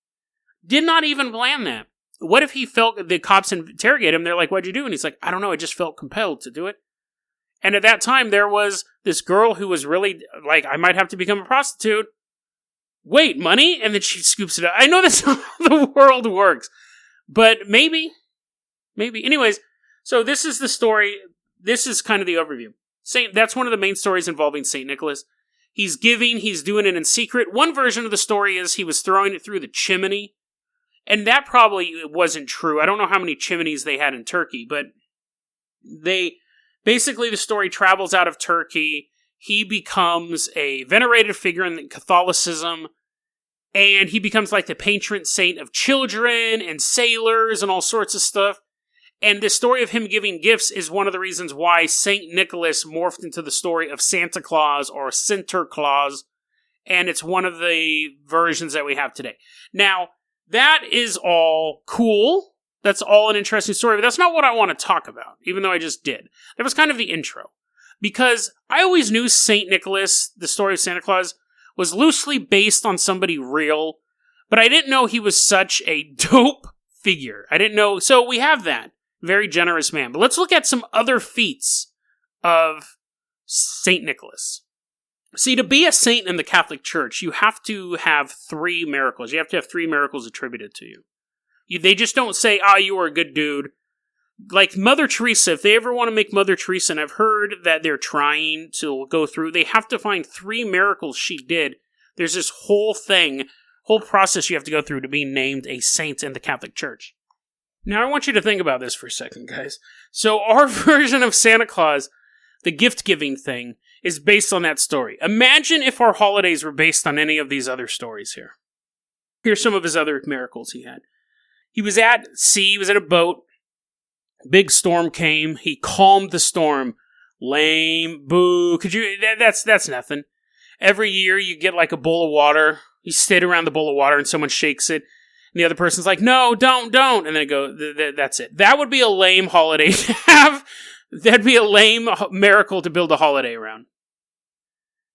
Did not even plan that. What if he felt the cops interrogate him? They're like, what'd you do? And he's like, I don't know. I just felt compelled to do it. And at that time, there was this girl who was really like, I might have to become a prostitute. Wait, money? And then she scoops it up. I know that's how the world works. But maybe. Anyways, so this is the story. This is kind of the overview. That's one of the main stories involving St. Nicholas. He's giving. He's doing it in secret. One version of the story is he was throwing it through the chimney. And that probably wasn't true. I don't know how many chimneys they had in Turkey, but basically the story travels out of Turkey. He becomes a venerated figure in Catholicism, and he becomes like the patron saint of children and sailors and all sorts of stuff. And the story of him giving gifts is one of the reasons why St. Nicholas morphed into the story of Santa Claus or Sinterklaas, and it's one of the versions that we have today. Now, that is all cool. That's all an interesting story, but that's not what I want to talk about, even though I just did. That was kind of the intro. Because I always knew St. Nicholas, the story of Santa Claus, was loosely based on somebody real, but I didn't know he was such a dope figure. I didn't know. So we have that. Very generous man. But let's look at some other feats of St. Nicholas. See, to be a saint in the Catholic Church, you have to have 3 miracles. You have to have 3 miracles attributed to you. They just don't say, you were a good dude. Like Mother Teresa, if they ever want to make Mother Teresa, and I've heard that they're trying to go through, they have to find 3 miracles she did. There's this whole process you have to go through to be named a saint in the Catholic Church. Now, I want you to think about this for a second, guys. So our version of Santa Claus, the gift-giving thing, is based on that story. Imagine if our holidays were based on any of these other stories here. Here's some of his other miracles he had. He was at sea, he was at a boat. Big storm came. He calmed the storm. Lame. Boo. That's nothing. Every year you get like a bowl of water. You sit around the bowl of water and someone shakes it. And the other person's like, no, don't. And then that's it. That would be a lame holiday to have. That'd be a lame miracle to build a holiday around.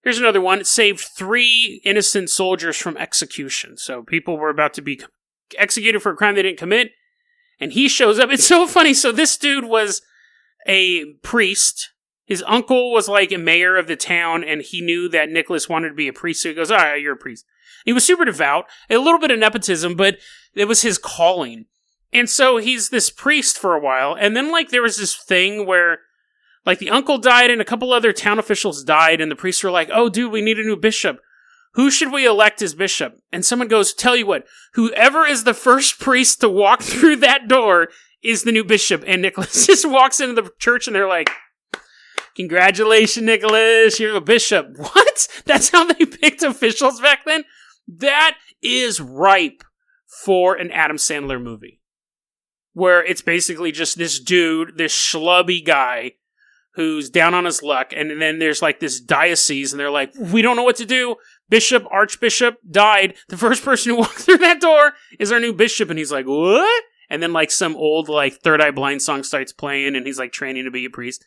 Here's another one. It saved 3 innocent soldiers from execution. So people were about to be executed for a crime they didn't commit. And he shows up. It's so funny. So this dude was a priest. His uncle was like a mayor of the town, and he knew that Nicholas wanted to be a priest. So he goes, all right, you're a priest. He was super devout. A little bit of nepotism, but it was his calling. And so he's this priest for a while, and then like there was this thing where like the uncle died and a couple other town officials died, and the priests were like, oh dude, we need a new bishop. Who should we elect as bishop? And someone goes, tell you what, whoever is the first priest to walk through that door is the new bishop. And Nicholas just walks into the church and they're like, congratulations, Nicholas, you're a bishop. What? That's how they picked officials back then? That is ripe for an Adam Sandler movie. Where it's basically just this dude, this schlubby guy, who's down on his luck, and then there's like this diocese, and they're like, we don't know what to do. Bishop, archbishop, died. The first person who walked through that door is our new bishop, and he's like, what? And then like some old like Third Eye Blind song starts playing, and he's like training to be a priest.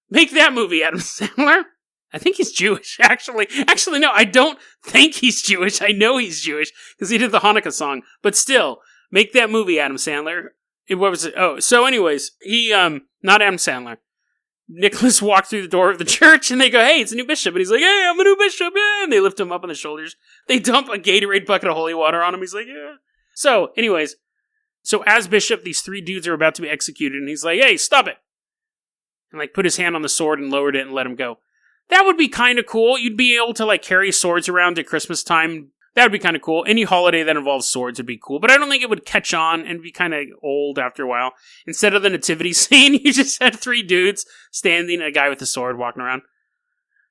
Make that movie, Adam Sandler. I think he's Jewish, actually. Actually, no, I don't think he's Jewish. I know he's Jewish, because he did the Hanukkah song. But still, Make that movie, Adam Sandler. What was it? Oh, so anyways, not Adam Sandler. Nicholas walked through the door of the church, and they go, hey, it's a new bishop. And he's like, hey, I'm a new bishop, yeah. And they lift him up on the shoulders. They dump a Gatorade bucket of holy water on him. He's like, yeah. So, anyways, as bishop, these 3 dudes are about to be executed, and he's like, hey, stop it. And, put his hand on the sword and lowered it and let him go. That would be kind of cool. You'd be able to, carry swords around at Christmas time. That would be kind of cool. Any holiday that involves swords would be cool. But I don't think it would catch on and be kind of old after a while. Instead of the nativity scene, you just had 3 dudes standing, a guy with a sword walking around.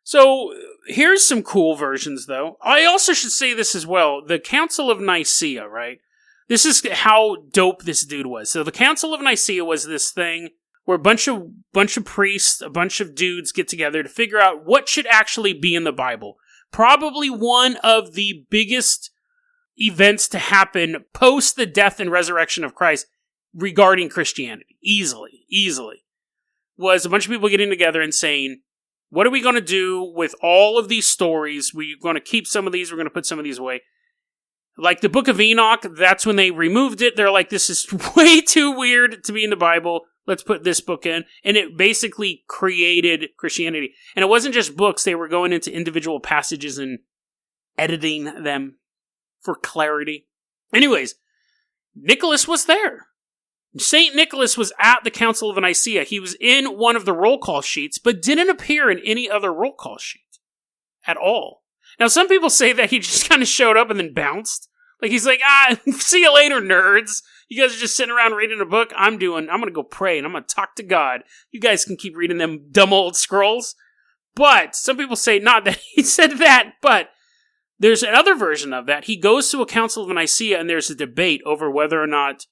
So, here's some cool versions, though. I also should say this as well. The Council of Nicaea, right? This is how dope this dude was. So, the Council of Nicaea was this thing where a bunch of priests, a bunch of dudes get together to figure out what should actually be in the Bible. Probably one of the biggest events to happen post the death and resurrection of Christ regarding Christianity. Easily. Was a bunch of people getting together and saying, what are we going to do with all of these stories? We're going to keep some of these, we're going to put some of these away. Like the Book of Enoch, that's when they removed it. They're like, this is way too weird to be in the Bible. Let's put this book in. And it basically created Christianity. And it wasn't just books. They were going into individual passages and editing them for clarity. Anyways, Nicholas was there. St. Nicholas was at the Council of Nicaea. He was in one of the roll call sheets, but didn't appear in any other roll call sheet at all. Now, some people say that he just kind of showed up and then bounced. He's like, see you later, nerds. You guys are just sitting around reading a book. I'm going to go pray and I'm going to talk to God. You guys can keep reading them dumb old scrolls. But some people say not that he said that, but there's another version of that. He goes to a Council of Nicaea and there's a debate over whether or not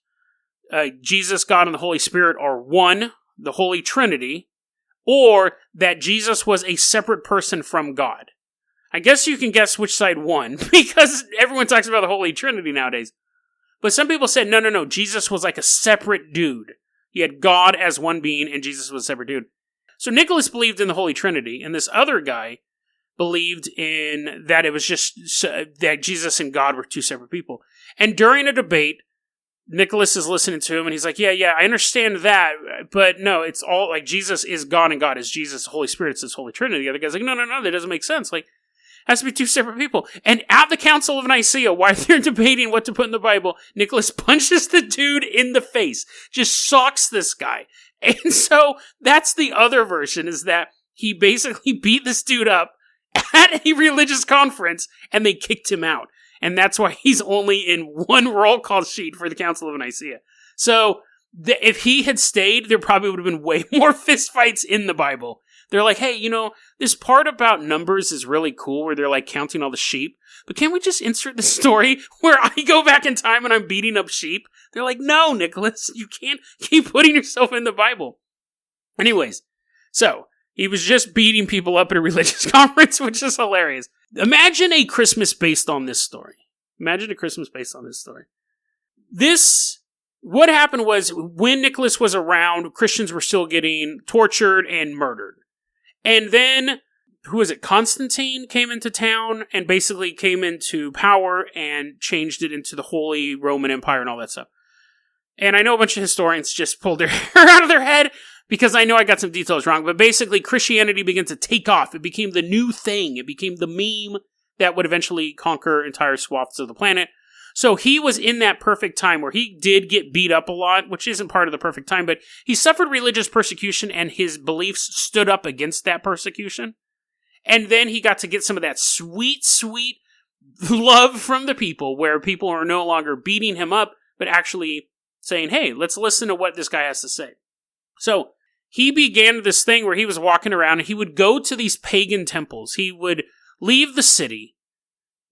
Jesus, God, and the Holy Spirit are one, the Holy Trinity, or that Jesus was a separate person from God. I guess you can guess which side won, because everyone talks about the Holy Trinity nowadays. But some people said, no, Jesus was like a separate dude. He had God as one being, and Jesus was a separate dude. So Nicholas believed in the Holy Trinity, and this other guy believed in that it was just that Jesus and God were 2 separate people. And during a debate, Nicholas is listening to him, and he's like, yeah, I understand that, but no, it's all, Jesus is God, and God is Jesus, the Holy Spirit, it's this Holy Trinity. The other guy's like, no, that doesn't make sense. Has to be 2 separate people. And at the Council of Nicaea, while they're debating what to put in the Bible, Nicholas punches the dude in the face. Just socks this guy. And so, that's the other version, is that he basically beat this dude up at a religious conference, and they kicked him out. And that's why he's only in one roll call sheet for the Council of Nicaea. So, if he had stayed, there probably would have been way more fistfights in the Bible. They're like, hey, this part about numbers is really cool where they're counting all the sheep. But can't we just insert the story where I go back in time and I'm beating up sheep? They're like, no, Nicholas, you can't keep putting yourself in the Bible. Anyways, so he was just beating people up at a religious conference, which is hilarious. Imagine a Christmas based on this story. What happened was when Nicholas was around, Christians were still getting tortured and murdered. And then, Constantine came into town and basically came into power and changed it into the Holy Roman Empire and all that stuff. And I know a bunch of historians just pulled their hair out of their head because I know I got some details wrong, but basically Christianity began to take off. It became the new thing. It became the meme that would eventually conquer entire swaths of the planet. So he was in that perfect time where he did get beat up a lot, which isn't part of the perfect time, but he suffered religious persecution and his beliefs stood up against that persecution. And then he got to get some of that sweet, sweet love from the people where people are no longer beating him up, but actually saying, hey, let's listen to what this guy has to say. So he began this thing where he was walking around and he would go to these pagan temples. He would leave the city.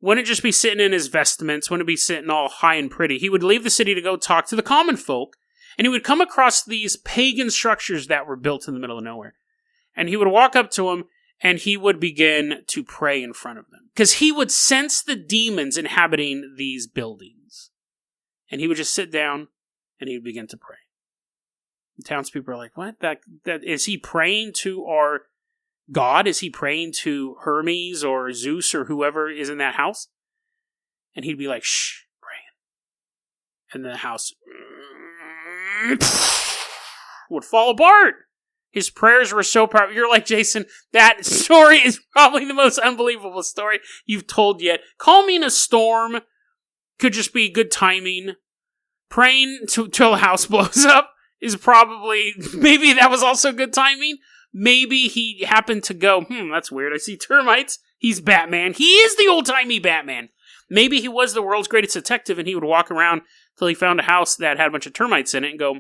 Wouldn't just be sitting in his vestments, wouldn't be sitting all high and pretty. He would leave the city to go talk to the common folk, and he would come across these pagan structures that were built in the middle of nowhere. And he would walk up to them, and he would begin to pray in front of them. Because he would sense the demons inhabiting these buildings. And he would just sit down, and he would begin to pray. The townspeople are like, what? That is he praying to our God? Is he praying to Hermes or Zeus or whoever is in that house? And he'd be like, shh, praying. And the house would fall apart. His prayers were so powerful. You're like, Jason, that story is probably the most unbelievable story you've told yet. Calming a storm could just be good timing. Praying till a house blows up is probably, maybe that was also good timing. Maybe he happened to go, that's weird. I see termites. He's Batman. He is the old-timey Batman. Maybe he was the world's greatest detective and he would walk around till he found a house that had a bunch of termites in it and go,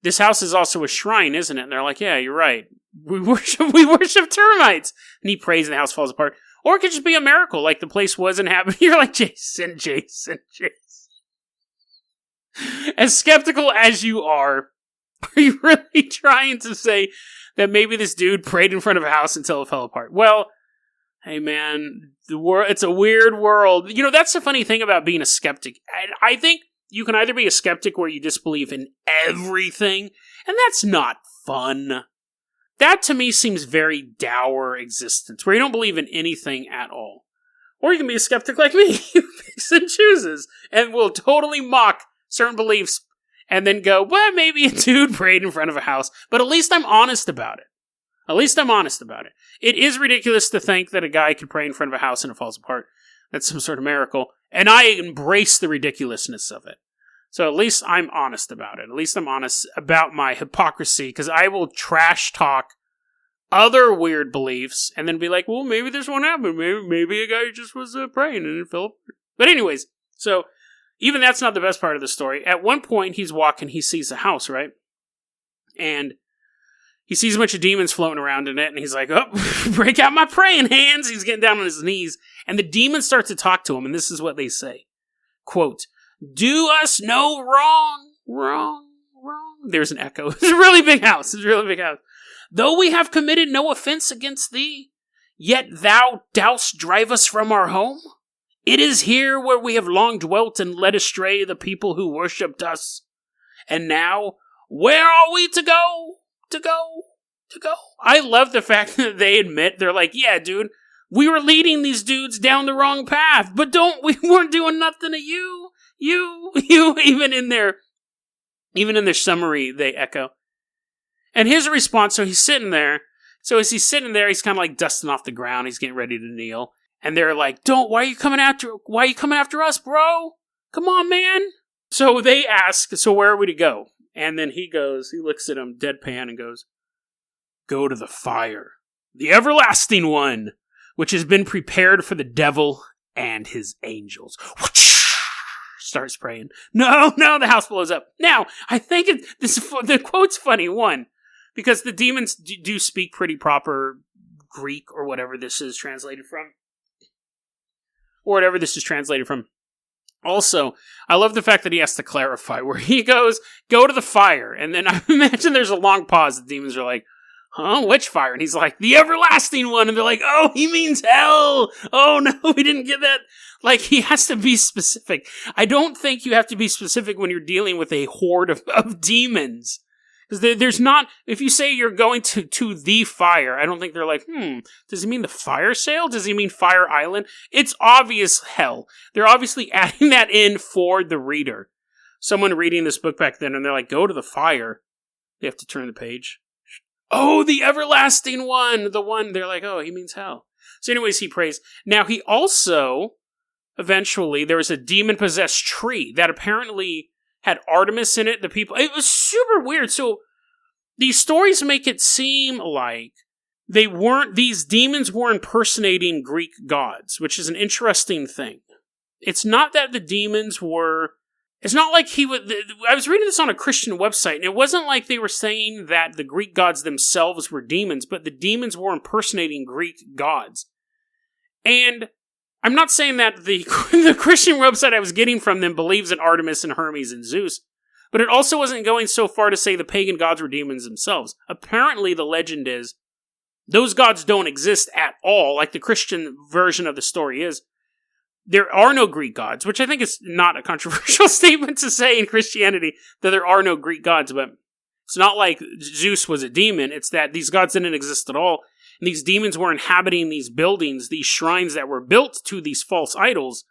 this house is also a shrine, isn't it? And they're like, yeah, you're right. We worship termites. And he prays and the house falls apart. Or it could just be a miracle, like the place wasn't happening. You're like, Jason. As skeptical as you are you really trying to say that maybe this dude prayed in front of a house until it fell apart? Well, hey man, it's a weird world. You know, that's the funny thing about being a skeptic. I think you can either be a skeptic where you disbelieve in everything, and that's not fun. That to me seems very dour existence, where you don't believe in anything at all. Or you can be a skeptic like me, who picks and chooses, and will totally mock certain beliefs, and then go, well, maybe a dude prayed in front of a house, but at least I'm honest about it. It is ridiculous to think that a guy could pray in front of a house and it falls apart. That's some sort of miracle, and I embrace the ridiculousness of it. So at least I'm honest about it. At least I'm honest about my hypocrisy, because I will trash talk other weird beliefs and then be like, well, maybe this won't happen. Maybe a guy just was praying and it fell apart. But anyways, so even that's not the best part of the story. At one point, he's walking, he sees a house, right? And he sees a bunch of demons floating around in it, and he's like, oh, break out my praying hands. He's getting down on his knees, and the demons start to talk to him, and this is what they say. Quote, do us no wrong. There's an echo. It's a really big house. Though we have committed no offense against thee, yet thou dost drive us from our home. It is here where we have long dwelt and led astray the people who worshipped us. And now, where are we to go? I love the fact that they admit, they're like, yeah, dude, we were leading these dudes down the wrong path, but we weren't doing nothing to you, even in their summary, they echo. And his response, so he's sitting there, as he's sitting there, he's kind of like dusting off the ground, he's getting ready to kneel, and they're like, why are you coming after us, bro? Come on, man. So they ask, so where are we to go? And then he looks at him deadpan and goes, go to the fire, the everlasting one, which has been prepared for the devil and his angels. Starts praying. No, the house blows up. Now, I think the quote's funny, one, because the demons do speak pretty proper Greek or whatever this is translated from. Also, I love the fact that he has to clarify where he goes, go to the fire. And then I imagine there's a long pause. The demons are like, huh, which fire? And he's like, the everlasting one. And they're like, oh, he means hell. Oh no, we didn't get that. Like, he has to be specific. I don't think you have to be specific when you're dealing with a horde of demons. Because there's not, if you say you're going to the fire, I don't think they're like, does he mean the fire sale? Does he mean Fire Island? It's obvious hell. They're obviously adding that in for the reader. Someone reading this book back then, and they're like, go to the fire. They have to turn the page. Oh, the everlasting one. The one, they're like, oh, he means hell. So anyways, he prays. Now, he also, eventually, there was a demon-possessed tree that apparently had Artemis in it. It was super weird. So these stories make it seem like these demons were impersonating Greek gods, which is an interesting thing. It's not that the demons were, it's not like I was reading this on a Christian website, and it wasn't like they were saying that the Greek gods themselves were demons, but the demons were impersonating Greek gods. And I'm not saying that the Christian website I was getting from them believes in Artemis and Hermes and Zeus, but it also wasn't going so far to say the pagan gods were demons themselves. Apparently, the legend is those gods don't exist at all, like the Christian version of the story is. There are no Greek gods, which I think is not a controversial statement to say in Christianity, that there are no Greek gods, but it's not like Zeus was a demon, it's that these gods didn't exist at all. And these demons were inhabiting these buildings, these shrines that were built to these false idols.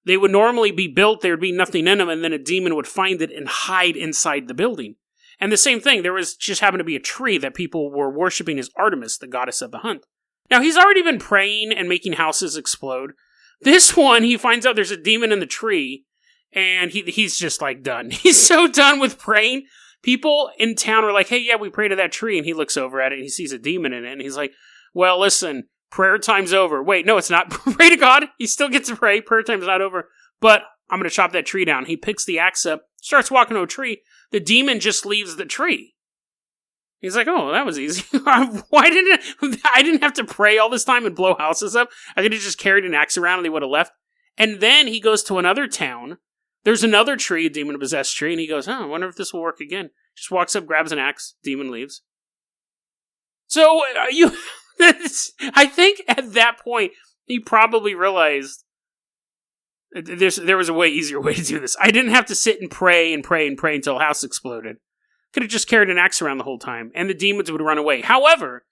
They would normally be built, there would be nothing in them, and then a demon would find it and hide inside the building. And the same thing, there was just happened to be a tree that people were worshipping as Artemis, the goddess of the hunt. Now, he's already been praying and making houses explode. This one, he finds out there's a demon in the tree, and he's just like done. He's so done with praying. People in town are like, hey, yeah, we pray to that tree. And he looks over at it and he sees a demon in it. And he's like, well, listen, prayer time's over. Wait, no, it's not. Pray to God. He still gets to pray. Prayer time's not over. But I'm going to chop that tree down. He picks the axe up, starts walking to a tree. The demon just leaves the tree. He's like, oh, that was easy. I didn't have to pray all this time and blow houses up. I could have just carried an axe around and they would have left. And then he goes to another town. There's another tree, a demon-possessed tree, and he goes, I wonder if this will work again. Just walks up, grabs an axe, demon leaves. So, I think at that point, he probably realized there was a way easier way to do this. I didn't have to sit and pray until a house exploded. Could have just carried an axe around the whole time, and the demons would run away. However,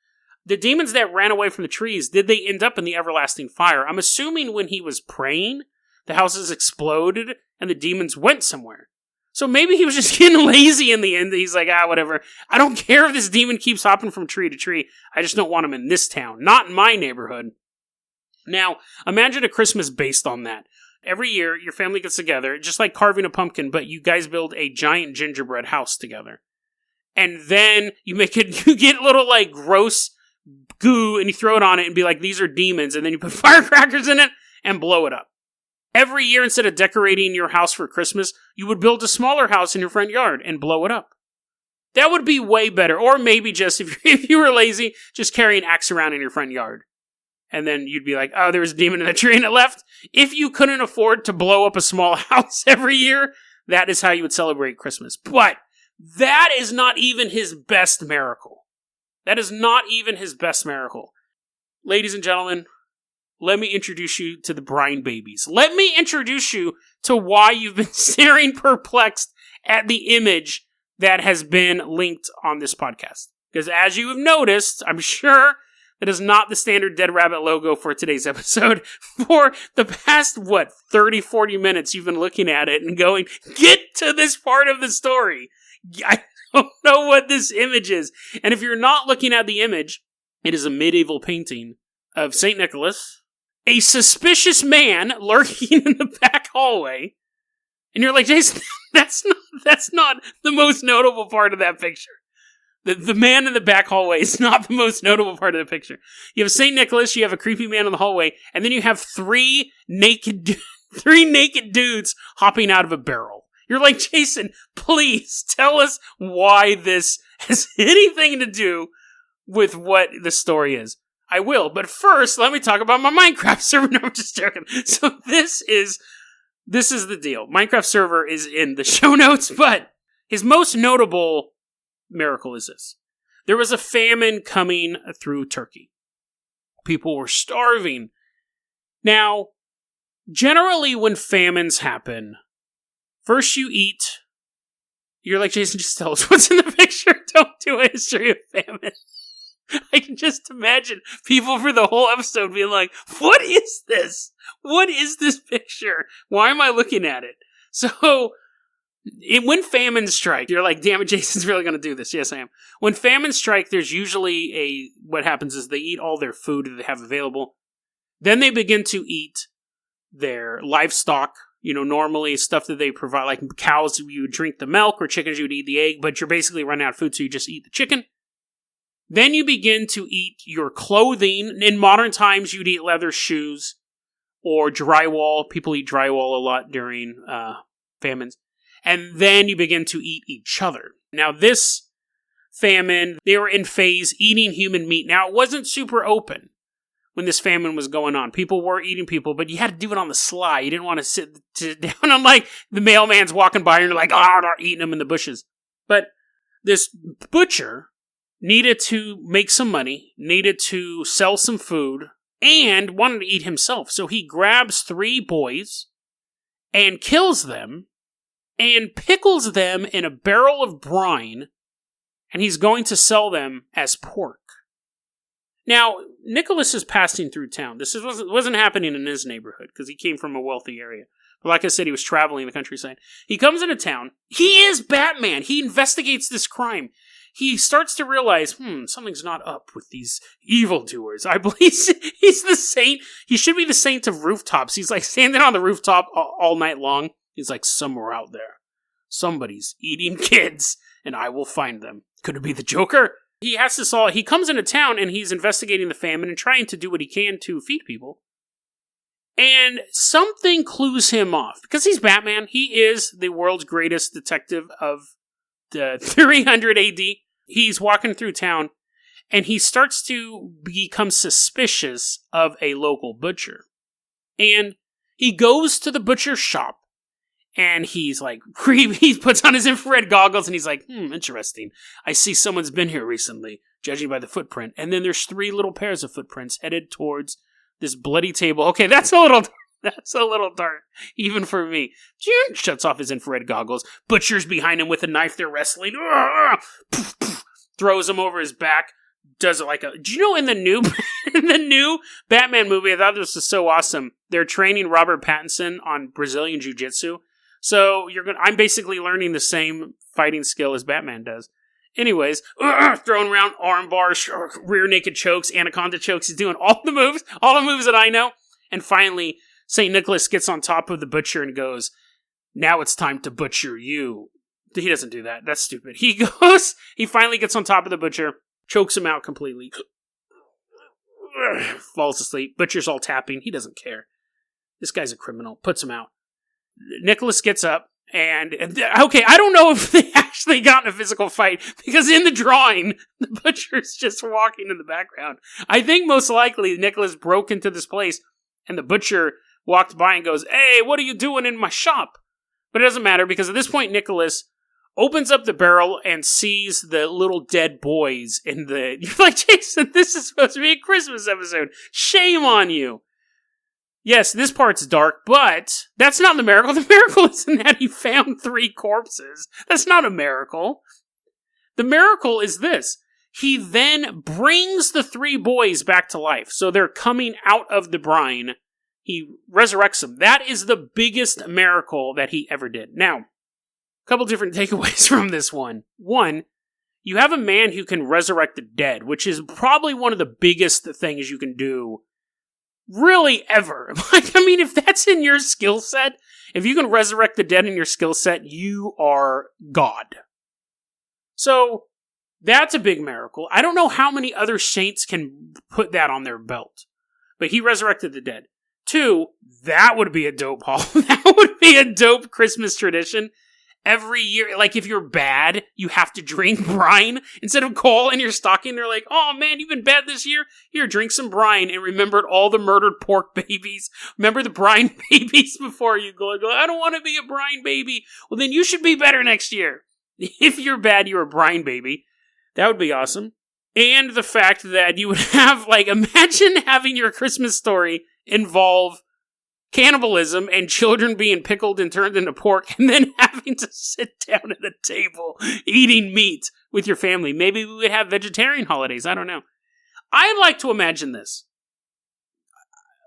the demons that ran away from the trees, did they end up in the everlasting fire? I'm assuming when he was praying, the houses exploded, and the demons went somewhere. So maybe he was just getting lazy in the end. He's like, whatever. I don't care if this demon keeps hopping from tree to tree. I just don't want him in this town. Not in my neighborhood. Now, imagine a Christmas based on that. Every year, your family gets together, just like carving a pumpkin, but you guys build a giant gingerbread house together. And then you get little, like, gross goo, and you throw it on it and be like, these are demons, and then you put firecrackers in it and blow it up. Every year, instead of decorating your house for Christmas, you would build a smaller house in your front yard and blow it up. That would be way better. Or maybe just, if you were lazy, just carry an axe around in your front yard. And then you'd be like, oh, there was a demon in the tree and it left. If you couldn't afford to blow up a small house every year, that is how you would celebrate Christmas. But that is not even his best miracle. That is not even his best miracle. Ladies and gentlemen, let me introduce you to the brine babies. Let me introduce you to why you've been staring perplexed at the image that has been linked on this podcast. Because as you have noticed, I'm sure that is not the standard Dead Rabbit logo for today's episode. For the past, 30, 40 minutes, you've been looking at it and going, get to this part of the story. I don't know what this image is. And if you're not looking at the image, it is a medieval painting of St. Nicholas, a suspicious man lurking in the back hallway. And you're like, Jason, that's not the most notable part of that picture. The man in the back hallway is not the most notable part of the picture. You have St. Nicholas, you have a creepy man in the hallway, and then you have three naked dudes hopping out of a barrel. You're like, Jason, please tell us why this has anything to do with what the story is. I will, but first, let me talk about my Minecraft server. No, I'm just joking. So this is the deal. Minecraft server is in the show notes, but his most notable miracle is this. There was a famine coming through Turkey. People were starving. Now, generally when famines happen, first you eat. You're like, Jason, just tell us what's in the picture. Don't do a history of famine. I can just imagine people for the whole episode being like, what is this? What is this picture? Why am I looking at it? So, when famines strike, you're like, damn it, Jason's really going to do this. Yes, I am. When famines strike, there's usually what happens is they eat all their food that they have available. Then they begin to eat their livestock. You know, normally stuff that they provide, like cows, you would drink the milk, or chickens, you would eat the egg, but you're basically running out of food, so you just eat the chicken. Then you begin to eat your clothing. In modern times, you'd eat leather shoes or drywall. People eat drywall a lot during famines. And then you begin to eat each other. Now, this famine, they were in phase eating human meat. Now, it wasn't super open when this famine was going on. People were eating people, but you had to do it on the sly. You didn't want to sit down and like the mailman's walking by and you're like, eating them in the bushes. But this butcher needed to make some money, needed to sell some food, and wanted to eat himself. So he grabs 3 boys and kills them and pickles them in a barrel of brine, and he's going to sell them as pork. Now, Nicholas is passing through town. This wasn't happening in his neighborhood because he came from a wealthy area. Like I said, he was traveling the countryside. He comes into town. He is Batman. He investigates this crime. He starts to realize, something's not up with these evildoers. I believe he's the saint. He should be the saint of rooftops. He's like standing on the rooftop all night long. He's like, somewhere out there, somebody's eating kids, and I will find them. Could it be the Joker? He has to solve. He comes into town, and he's investigating the famine and trying to do what he can to feed people. And something clues him off. Because he's Batman. He is the world's greatest detective of the 300 AD. He's walking through town, and he starts to become suspicious of a local butcher. And he goes to the butcher's shop, and he's like, he puts on his infrared goggles, and he's like, interesting. I see someone's been here recently, judging by the footprint. And then there's 3 little pairs of footprints headed towards this bloody table. Okay, that's a little dark, even for me. June shuts off his infrared goggles. Butcher's behind him with a knife. They're wrestling. Throws him over his back. Does it like a... Do you know in the new Batman movie, I thought this was so awesome. They're training Robert Pattinson on Brazilian Jiu-Jitsu. So I'm basically learning the same fighting skill as Batman does. Anyways, throwing around arm bars, rear naked chokes, anaconda chokes. He's doing all the moves that I know. And finally, St. Nicholas gets on top of the butcher and goes, now it's time to butcher you. He doesn't do that. That's stupid. He finally gets on top of the butcher, chokes him out completely, falls asleep. Butcher's all tapping. He doesn't care. This guy's a criminal. Puts him out. Nicholas gets up, and okay, I don't know if they actually got in a physical fight, because in the drawing, the butcher's just walking in the background. I think most likely Nicholas broke into this place, and the butcher walked by and goes, hey, what are you doing in my shop? But it doesn't matter, because at this point, Nicholas opens up the barrel and sees the little dead boys in the... You're like, Jason, this is supposed to be a Christmas episode. Shame on you. Yes, this part's dark, but that's not the miracle. The miracle isn't that he found 3 corpses. That's not a miracle. The miracle is this. He then brings the 3 boys back to life. So they're coming out of the brine. He resurrects them. That is the biggest miracle that he ever did. Now, a couple different takeaways from this one. One, you have a man who can resurrect the dead, which is probably one of the biggest things you can do really ever. Like, I mean, if that's in your skill set, if you can resurrect the dead in your skill set, you are God. So, that's a big miracle. I don't know how many other saints can put that on their belt. But he resurrected the dead. 2, that would be a dope haul. That would be a dope Christmas tradition. Every year, like if you're bad, you have to drink brine instead of coal in your stocking. They're like, oh man, you've been bad this year? Here, drink some brine and remember all the murdered pork babies. Remember the brine babies before you go, I don't want to be a brine baby. Well, then you should be better next year. If you're bad, you're a brine baby. That would be awesome. And the fact that you would have, like, imagine having your Christmas story involve cannibalism and children being pickled and turned into pork, and then having to sit down at a table eating meat with your family. Maybe we would have vegetarian holidays. I don't know. I'd like to imagine this.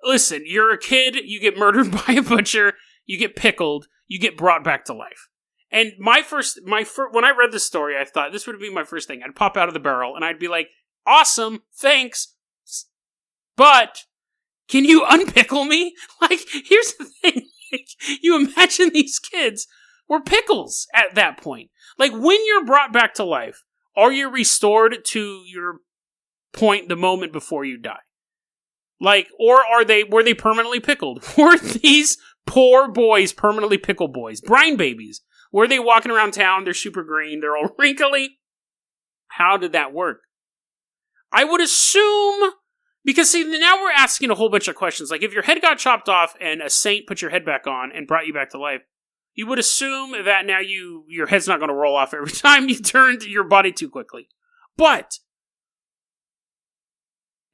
Listen, you're a kid, you get murdered by a butcher, you get pickled, you get brought back to life. And my first, when I read this story, I thought this would be my first thing. I'd pop out of the barrel and I'd be like, awesome, thanks, but can you unpickle me? Like, here's the thing. Like, you imagine these kids were pickles at that point. Like, when you're brought back to life, are you restored to your point the moment before you die? Like, or were they permanently pickled? Were these poor boys permanently pickled boys? Brine babies. Were they walking around town? They're super green. They're all wrinkly. How did that work? I would assume... Because, see, now we're asking a whole bunch of questions. Like, if your head got chopped off and a saint put your head back on and brought you back to life, you would assume that now your head's not going to roll off every time you turned your body too quickly. But,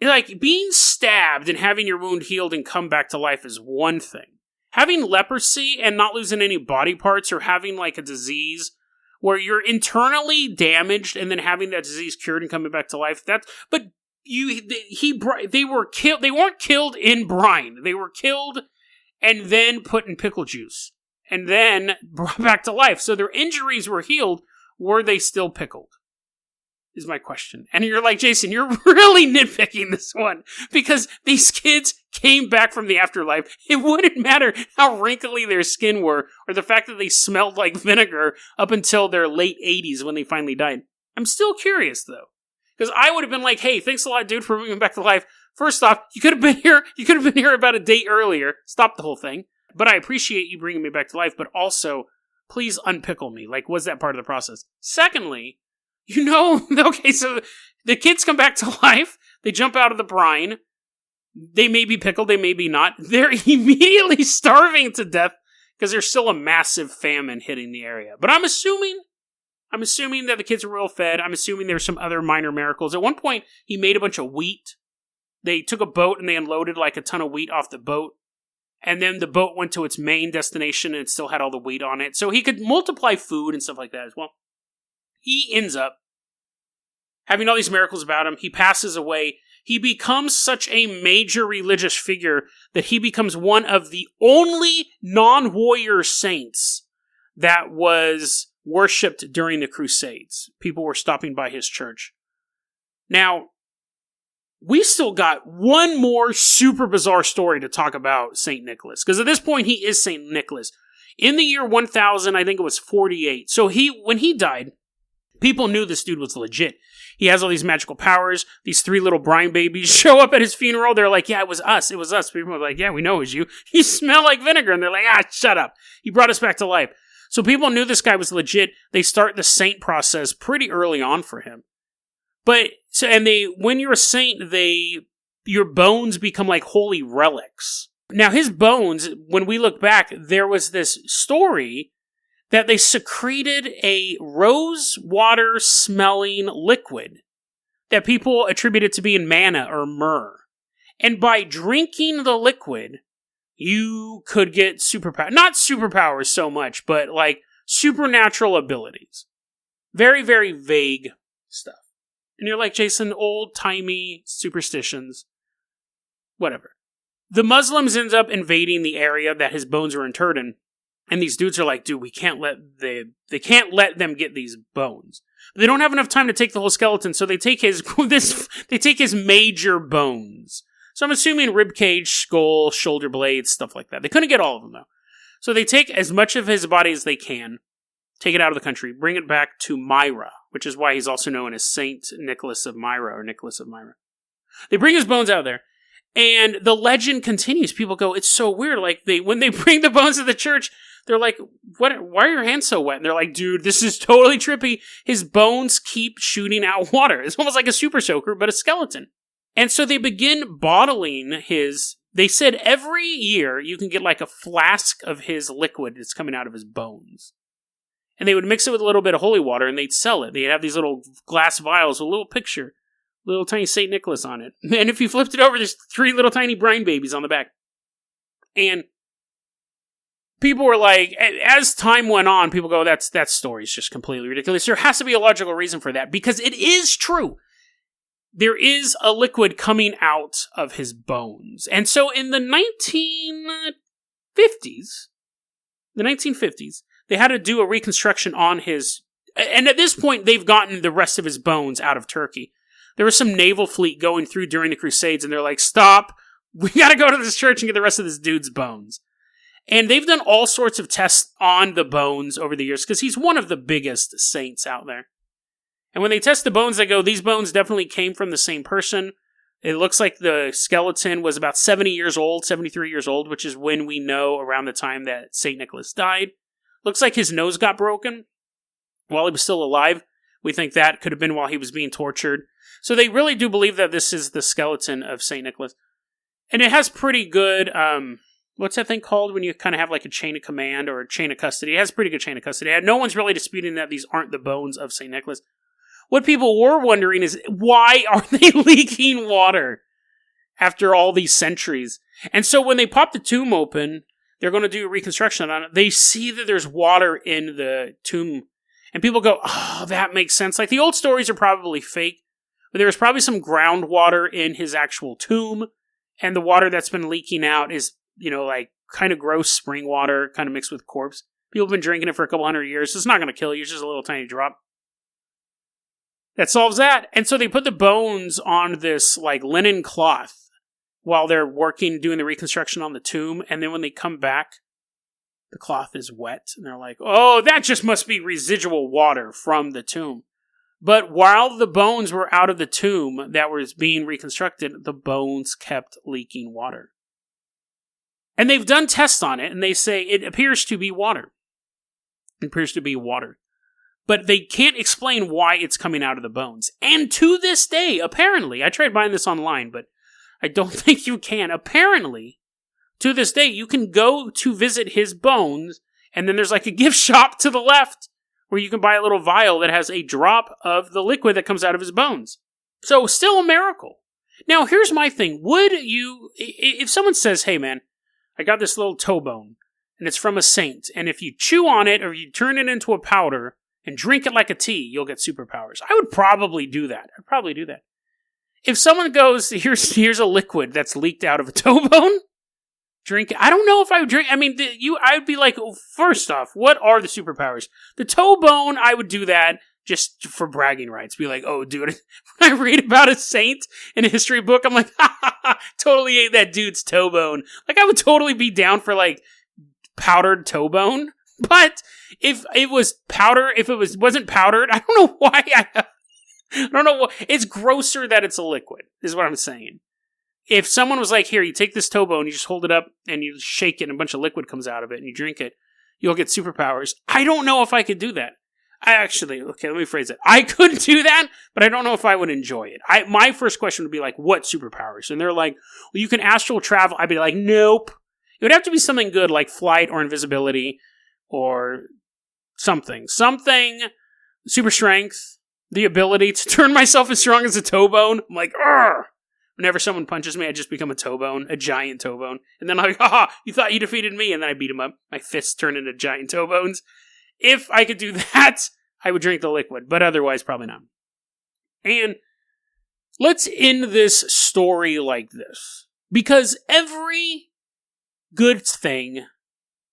like, being stabbed and having your wound healed and come back to life is one thing. Having leprosy and not losing any body parts, or having, like, a disease where you're internally damaged and then having that disease cured and coming back to life, but... They were killed. They weren't killed in brine. They were killed and then put in pickle juice, and then brought back to life. So their injuries were healed. Were they still pickled? Is my question. And you're like, Jason, you're really nitpicking this one, because these kids came back from the afterlife. It wouldn't matter how wrinkly their skin were, or the fact that they smelled like vinegar up until their late 80s when they finally died. I'm still curious, though, because I would have been like, hey, thanks a lot, dude, for bringing me back to life. First off, you could have been here about a day earlier. Stop the whole thing. But I appreciate you bringing me back to life, but also, please unpickle me. Like, was that part of the process? Secondly, okay, so the kids come back to life, they jump out of the brine, they may be pickled, they may be not, they're immediately starving to death because there's still a massive famine hitting the area. But I'm assuming that the kids are well fed, I'm assuming there's some other minor miracles. At one point, he made a bunch of wheat. They took a boat and they unloaded like a ton of wheat off the boat, and then the boat went to its main destination and it still had all the wheat on it, so he could multiply food and stuff like that as well. He ends up having all these miracles about him. He passes away. He becomes such a major religious figure that he becomes one of the only non-warrior saints that was worshipped during the Crusades. People were stopping by his church. Now, we still got one more super bizarre story to talk about St. Nicholas, because at this point he is St. Nicholas. In the year 1000, I think it was 48. So when he died, people knew this dude was legit. He has all these magical powers. These 3 little brine babies show up at his funeral. They're like, yeah, it was us. It was us. People are like, yeah, we know it was you. You smell like vinegar. And they're like, shut up. He brought us back to life. So people knew this guy was legit. They start the saint process pretty early on for him. When you're a saint, your bones become like holy relics. Now, his bones, when we look back, there was this story that they secreted a rose water smelling liquid that people attributed to being manna or myrrh. And by drinking the liquid, you could get superpowers. Not superpowers so much, but like supernatural abilities. Very, very vague stuff. And you're like, Jason, old-timey superstitions. Whatever. The Muslims end up invading the area that his bones were interred in. And these dudes are like, dude, they can't let them get these bones. But they don't have enough time to take the whole skeleton, so they take his major bones. So I'm assuming ribcage, skull, shoulder blades, stuff like that. They couldn't get all of them, though. So they take as much of his body as they can, take it out of the country, bring it back to Myra, which is why he's also known as Saint Nicholas of Myra, or Nicholas of Myra. They bring his bones out of there, and the legend continues. People go, it's so weird. Like, when they bring the bones to the church, they're like, why are your hands so wet? And they're like, dude, this is totally trippy. His bones keep shooting out water. It's almost like a super soaker, but a skeleton. And so they begin bottling they said every year you can get like a flask of his liquid that's coming out of his bones. And they would mix it with a little bit of holy water and they'd sell it. They'd have these little glass vials with a little picture, little tiny St. Nicholas on it. And if you flipped it over, there's 3 little tiny brine babies on the back. And people were like, as time went on, people go, that story's just completely ridiculous. There has to be a logical reason for that, because it is true. There is a liquid coming out of his bones. And so in the 1950s, they had to do a reconstruction on his, and at this point, they've gotten the rest of his bones out of Turkey. There was some naval fleet going through during the Crusades, and they're like, stop, we gotta go to this church and get the rest of this dude's bones. And they've done all sorts of tests on the bones over the years, because he's one of the biggest saints out there. And when they test the bones, they go, these bones definitely came from the same person. It looks like the skeleton was about 73 years old, which is when we know around the time that St. Nicholas died. Looks like his nose got broken while he was still alive. We think that could have been while he was being tortured. So they really do believe that this is the skeleton of St. Nicholas. And it has pretty good, what's that thing called when you kind of have like a chain of command or a chain of custody? It has pretty good chain of custody. No one's really disputing that these aren't the bones of St. Nicholas. What people were wondering is, why are they leaking water after all these centuries? And so when they pop the tomb open, they're going to do a reconstruction on it. They see that there's water in the tomb. And people go, oh, that makes sense. Like, the old stories are probably fake, but there was probably some groundwater in his actual tomb. And the water that's been leaking out is like kind of gross spring water, kind of mixed with corpse. People have been drinking it for a couple hundred years. It's not going to kill you. It's just a little tiny drop. That solves that. And so they put the bones on this like linen cloth while they're doing the reconstruction on the tomb. And then when they come back, the cloth is wet. And they're like, oh, that just must be residual water from the tomb. But while the bones were out of the tomb that was being reconstructed, the bones kept leaking water. And they've done tests on it, and they say it appears to be water. It appears to be water. But they can't explain why it's coming out of the bones. And to this day, apparently, I tried buying this online, but I don't think you can. Apparently, to this day, you can go to visit his bones, and then there's like a gift shop to the left where you can buy a little vial that has a drop of the liquid that comes out of his bones. So, still a miracle. Now, here's my thing. Would you, if someone says, hey man, I got this little toe bone, and it's from a saint, and if you chew on it, or you turn it into a powder, and drink it like a tea, you'll get superpowers. I would probably do that. I'd probably do that. If someone goes, here's a liquid that's leaked out of a toe bone, drink it. I don't know if I would drink. I mean, I'd be like, oh, first off, what are the superpowers? The toe bone, I would do that just for bragging rights. Be like, oh, dude, when I read about a saint in a history book, I'm like, ha ha ha, totally ate that dude's toe bone. Like, I would totally be down for like powdered toe bone. But if it was powder, if it wasn't powdered, I don't know why I don't know. It's grosser that it's a liquid, is what I'm saying. If someone was like, here, you take this toe bone, you just hold it up, and you shake it, and a bunch of liquid comes out of it, and you drink it, you'll get superpowers. I don't know if I could do that. Okay, let me phrase it. I could do that, but I don't know if I would enjoy it. My first question would be like, what superpowers? And they're like, well, you can astral travel. I'd be like, nope. It would have to be something good, like flight or invisibility, or something, super strength, the ability to turn myself as strong as a toe bone. I'm like, argh! Whenever someone punches me, I just become a toe bone, a giant toe bone. And then I'm like, haha, you thought you defeated me. And then I beat him up. My fists turn into giant toe bones. If I could do that, I would drink the liquid, but otherwise probably not. And let's end this story like this, because every good thing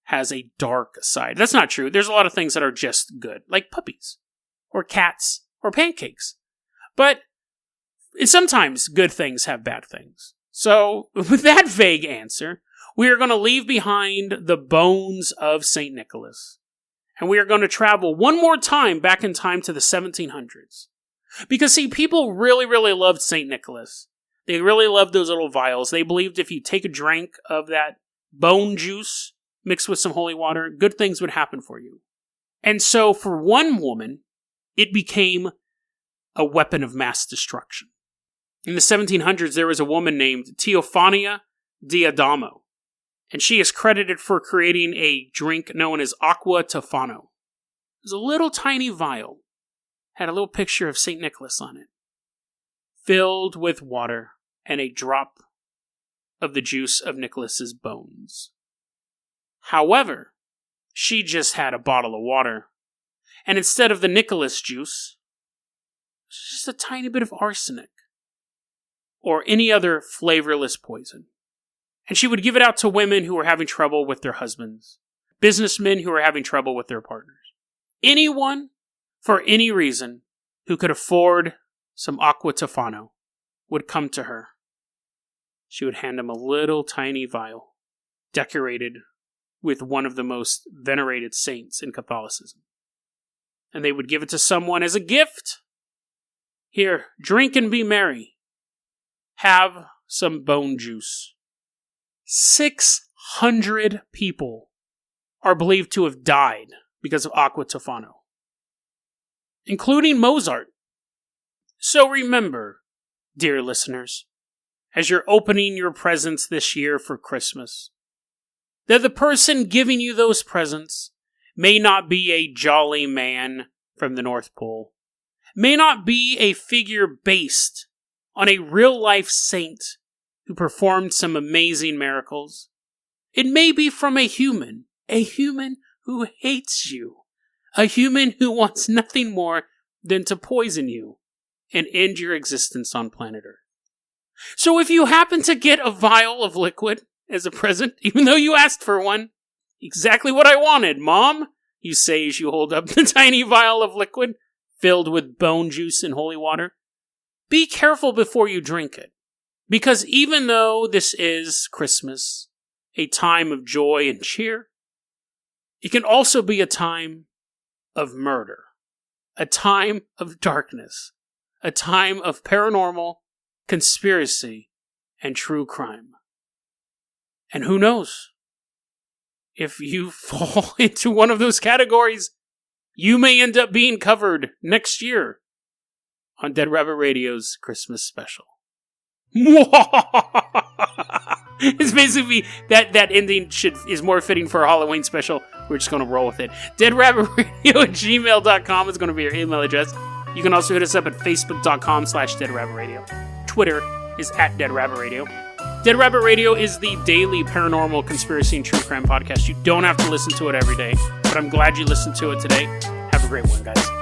has a dark side. That's not true. There's a lot of things that are just good, like puppies, or cats, or pancakes. But sometimes good things have bad things. So, with that vague answer, we are going to leave behind the bones of St. Nicholas. And we are going to travel one more time back in time to the 1700s. Because, see, people really, really loved St. Nicholas. They really loved those little vials. They believed if you take a drink of that bone juice mixed with some holy water, good things would happen for you. And so, for one woman, it became a weapon of mass destruction. In the 1700s, there was a woman named Teofania Diadamo, and she is credited for creating a drink known as Aqua Tufano. It was a little tiny vial, had a little picture of St. Nicholas on it, filled with water and a drop of the juice of Nicholas's bones. However, she just had a bottle of water, and instead of the Nicholas juice, it was just a tiny bit of arsenic, or any other flavorless poison. And she would give it out to women who were having trouble with their husbands, businessmen who were having trouble with their partners. Anyone, for any reason, who could afford some Aqua Tufano would come to her. She would hand him a little tiny vial, decorated with one of the most venerated saints in Catholicism. And they would give it to someone as a gift. Here, drink and be merry. Have some bone juice. 600 people are believed to have died because of Aqua Tufano, including Mozart. So remember, dear listeners, as you're opening your presents this year for Christmas, that the person giving you those presents may not be a jolly man from the North Pole, may not be a figure based on a real-life saint who performed some amazing miracles. It may be from a human who hates you, a human who wants nothing more than to poison you and end your existence on planet Earth. So if you happen to get a vial of liquid as a present, even though you asked for one. Exactly what I wanted, Mom, you say as you hold up the tiny vial of liquid filled with bone juice and holy water. Be careful before you drink it, because even though this is Christmas, a time of joy and cheer, it can also be a time of murder, a time of darkness, a time of paranormal, conspiracy, and true crime. And who knows? If you fall into one of those categories, you may end up being covered next year on Dead Rabbit Radio's Christmas special. It's basically that ending is more fitting for a Halloween special. We're just going to roll with it. deadrabbitradio@gmail.com is going to be your email address. You can also hit us up at facebook.com/deadrabbitradio. Twitter is @deadrabbitradio. Dead Rabbit Radio is the daily paranormal, conspiracy, and true crime podcast. You don't have to listen to it every day, but I'm glad you listened to it today. Have a great one, guys.